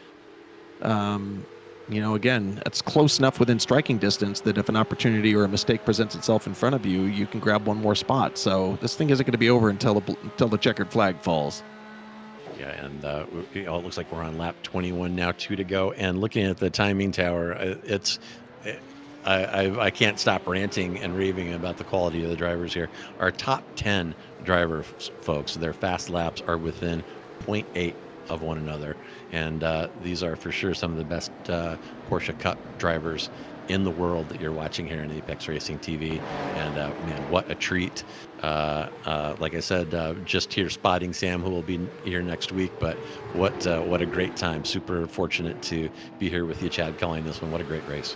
again, it's close enough within striking distance that if an opportunity or a mistake presents itself in front of you, you can grab one more spot. So this thing isn't going to be over until the checkered flag falls.
Yeah, and it looks like we're on lap 21 now, 2 to go. And looking at the timing tower, I can't stop ranting and raving about the quality of the drivers here. Our top 10 drivers, folks, their fast laps are within 0.8 of one another. And these are for sure some of the best Porsche Cup drivers in the world that you're watching here on Apex Racing TV. And man, what a treat. Like I said, just here spotting Sam, who will be here next week, but what a great time. Super fortunate to be here with you, Chad, calling this one. What a great race.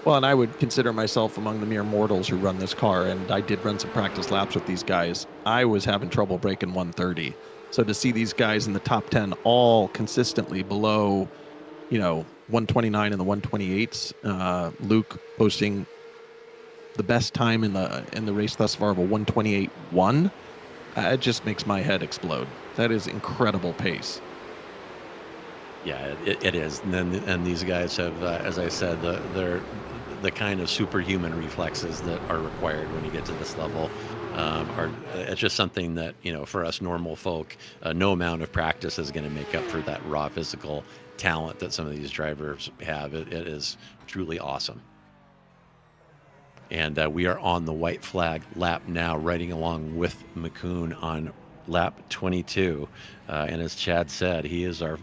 Well, and I would consider myself among the mere mortals who run this car, and I did run some practice laps with these guys. I was having trouble breaking 130. So to see these guys in the top 10 all consistently below 129 and the 128s. Luke posting the best time in the race thus far of a 128.1. It just makes my head explode. That is incredible pace.
Yeah, it is. And these guys have, as I said, they're the kind of superhuman reflexes that are required when you get to this level. It's just something that, for us normal folk, no amount of practice is going to make up for that raw physical talent that some of these drivers have. It is truly awesome. And we are on the white flag lap now, riding along with McCune on lap 22. And as Chad said, he is our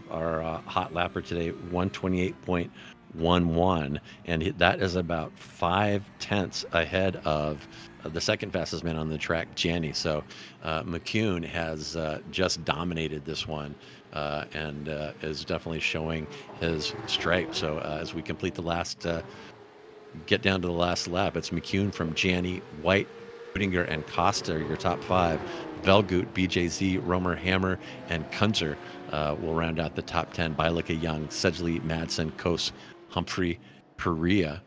hot lapper today, 128.11. And that is about 5/10 ahead of the second fastest man on the track, Janney. So McCune has just dominated this one and is definitely showing his stripe. So as we complete the last get down to the last lap, it's McCune from Janney, White, Rudinger, and Costa are your top five. Velgut, BJZ, Romer, Hammer, and Kunzer will round out the top 10. Bilicka, Young, Sedgley, Madsen, Kos, Humphrey, Perea.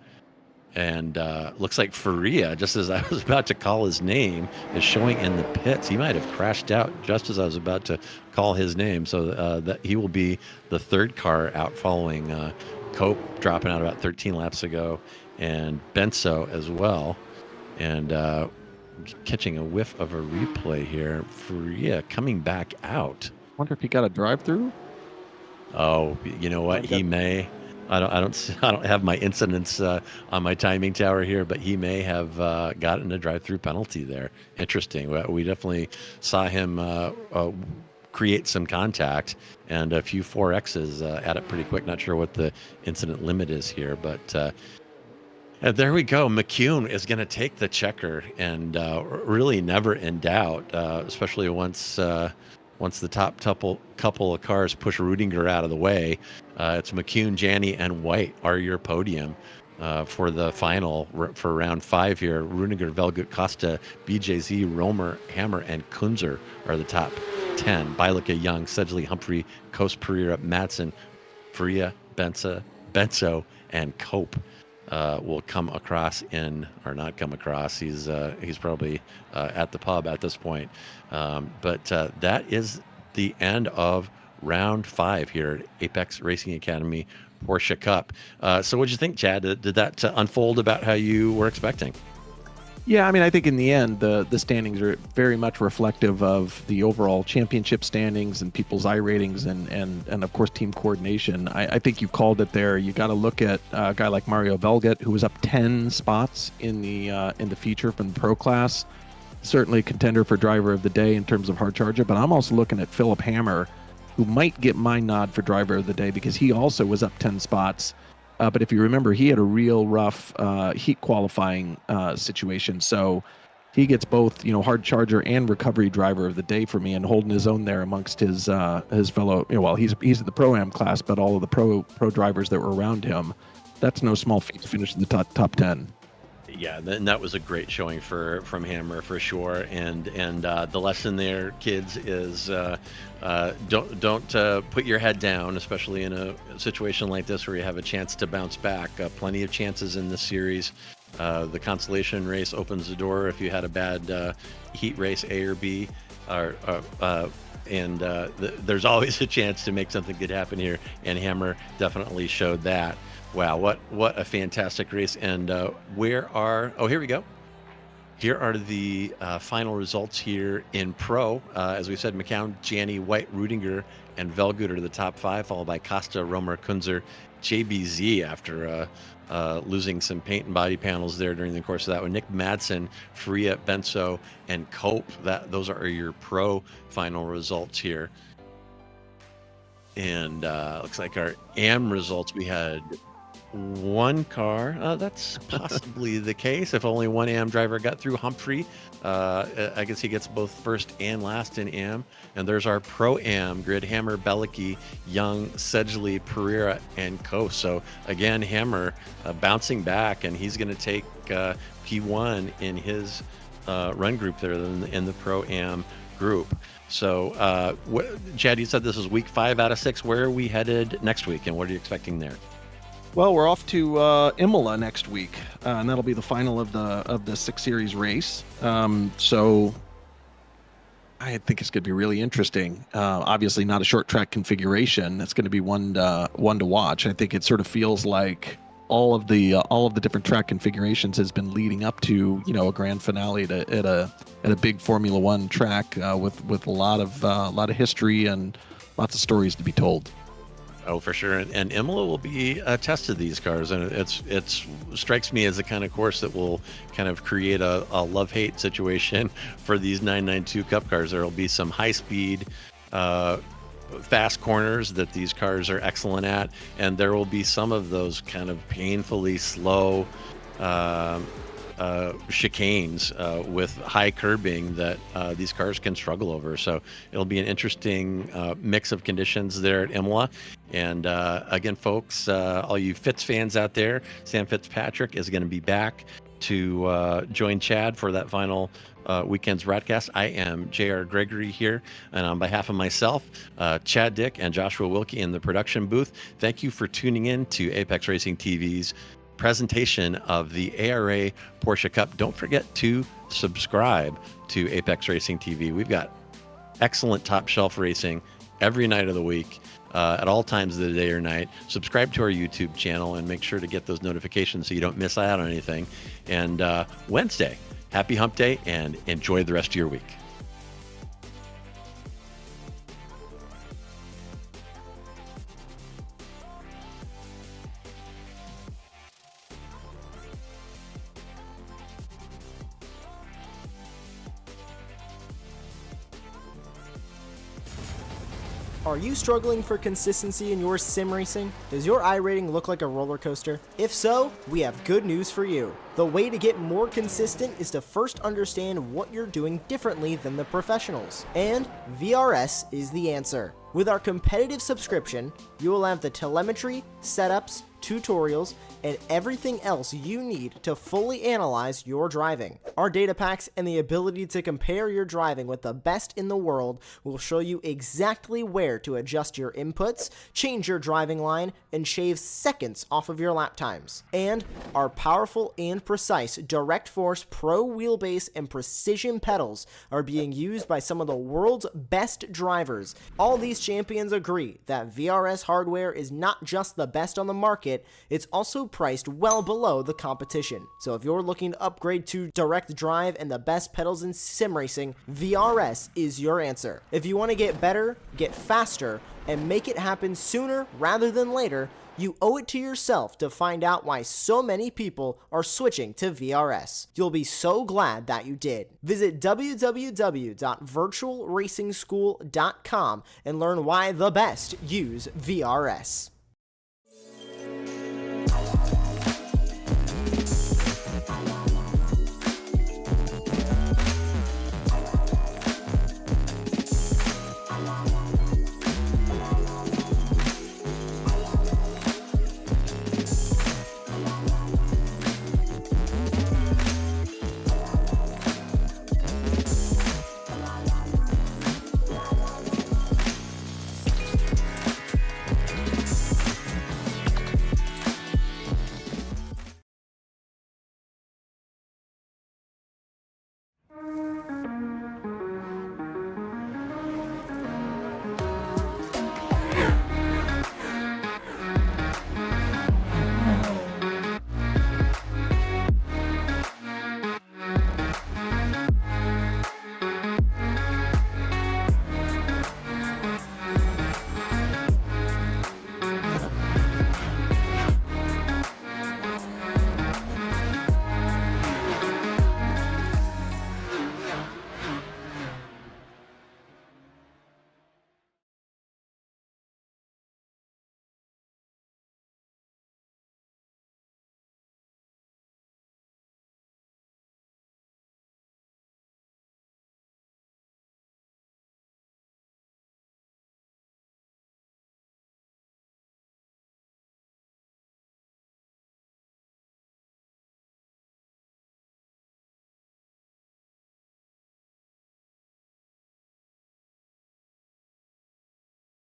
And looks like Faria, just as I was about to call his name, is showing in the pits. He might have crashed out just as I was about to call his name. So that he will be the third car out, following Cope dropping out about 13 laps ago, and Benso as well. And catching a whiff of a replay here. Faria coming back out.
Wonder if he got a drive-through.
Oh, you know what? He may. I don't have my incidents on my timing tower here, but he may have gotten a drive-through penalty there. Interesting. We definitely saw him create some contact and a few 4Xs at it pretty quick. Not sure what the incident limit is here, but and there we go. McCune is going to take the checker, and really never in doubt, especially once the top couple of cars push Rudinger out of the way. It's McCune, Janney, and White are your podium for the final for round 5 here. Rudinger, Velgut, Costa, BJZ, Romer, Hammer, and Kunzer are the top 10. Bilicka, Young, Sedgley, Humphrey, Kos, Pereira, Madsen, Faria, Benso, and Cope will come across or not come across. He's probably at the pub at this point. But that is the end of round 5 here at Apex Racing Academy Porsche Cup. So what did you think, Chad? Did that unfold about how you were expecting?
Yeah, I mean, I think in the end, the standings are very much reflective of the overall championship standings and people's iRatings and of course team coordination. I think you called it there. You got to look at a guy like Mario Velgut, who was up 10 spots in the feature from the pro class. Certainly a contender for driver of the day in terms of hard charger, but I'm also looking at Philip Hammer, who might get my nod for driver of the day because he also was up 10 spots. But if you remember, he had a real rough heat qualifying situation. So he gets both, hard charger and recovery driver of the day for me, and holding his own there amongst his fellow. Well, he's in the Pro-Am class, but all of the pro drivers that were around him. That's no small feat to finish in the top 10.
Yeah, and that was a great showing from Hammer for sure. And the lesson there, kids, is don't put your head down, especially in a situation like this where you have a chance to bounce back. Plenty of chances in this series. The Consolation race opens the door if you had a bad heat race, A or B, there's always a chance to make something good happen here. And Hammer definitely showed that. Wow, what a fantastic race. And here we go. Here are the final results here in pro. As we said, McCown, Janney, White, Rudinger, and Velgut are the top 5, followed by Costa, Romer, Kunzer, JBZ after losing some paint and body panels there during the course of that one. Nick Madsen, Faria, Benso, and Cope. Those are your pro final results here. And looks like our AM results, we had one car. That's possibly the case. If only one AM driver got through. Humphrey, I guess he gets both first and last in AM. And there's our Pro-Am grid: Hammer, Bilicka, Young, Sedgley, Pereira, and Kos. So again, Hammer bouncing back, and he's going to take P1 in his run group there in the Pro-Am group. So, Chad, you said this is week 5 out of 6. Where are we headed next week, and what are you expecting there?
Well, we're off to Imola next week, and that'll be the final of the 6 Series race. So I think it's going to be really interesting. Obviously, not a short track configuration. It's going to be one to watch. I think it sort of feels like all of the different track configurations has been leading up to a grand finale at a big Formula One track with a lot of history and lots of stories to be told.
Oh, for sure. And Imola will be a test of these cars, and it strikes me as the kind of course that will kind of create a love-hate situation for these 992 Cup cars. There will be some high-speed, fast corners that these cars are excellent at, and there will be some of those kind of painfully slow chicanes with high curbing that these cars can struggle over. So it'll be an interesting mix of conditions there at Imola. And again, folks, all you Fitz fans out there, Sam Fitzpatrick is going to be back to join Chad for that final weekend's broadcast. I am J.R. Gregory here, and on behalf of myself, Chad Dick, and Joshua Wilkie in the production booth, thank you for tuning in to Apex Racing TV's presentation of the ARA Porsche Cup. Don't forget to subscribe to Apex Racing TV. We've got excellent top shelf racing every night of the week, at all times of the day or night. Subscribe to our YouTube channel and make sure to get those notifications so you don't miss out on anything. And Wednesday, happy hump day, and enjoy the rest of your week.
Are you struggling for consistency in your sim racing? Does your iRating look like a roller coaster? If so, we have good news for you. The way to get more consistent is to first understand what you're doing differently than the professionals. And VRS is the answer. With our competitive subscription, you will have the telemetry, setups, tutorials, and everything else you need to fully analyze your driving. Our data packs and the ability to compare your driving with the best in the world will show you exactly where to adjust your inputs, change your driving line, and shave seconds off of your lap times. And our powerful and precise Direct Force Pro wheelbase and precision pedals are being used by some of the world's best drivers. All these champions agree that VRS hardware is not just the best on the market, it's also priced well below the competition. So if you're looking to upgrade to direct drive and the best pedals in sim racing, VRS is your answer. If you want to get better, get faster, and make it happen sooner rather than later, you owe it to yourself to find out why so many people are switching to VRS. You'll be so glad that you did. Visit www.virtualracingschool.com and learn why the best use VRS.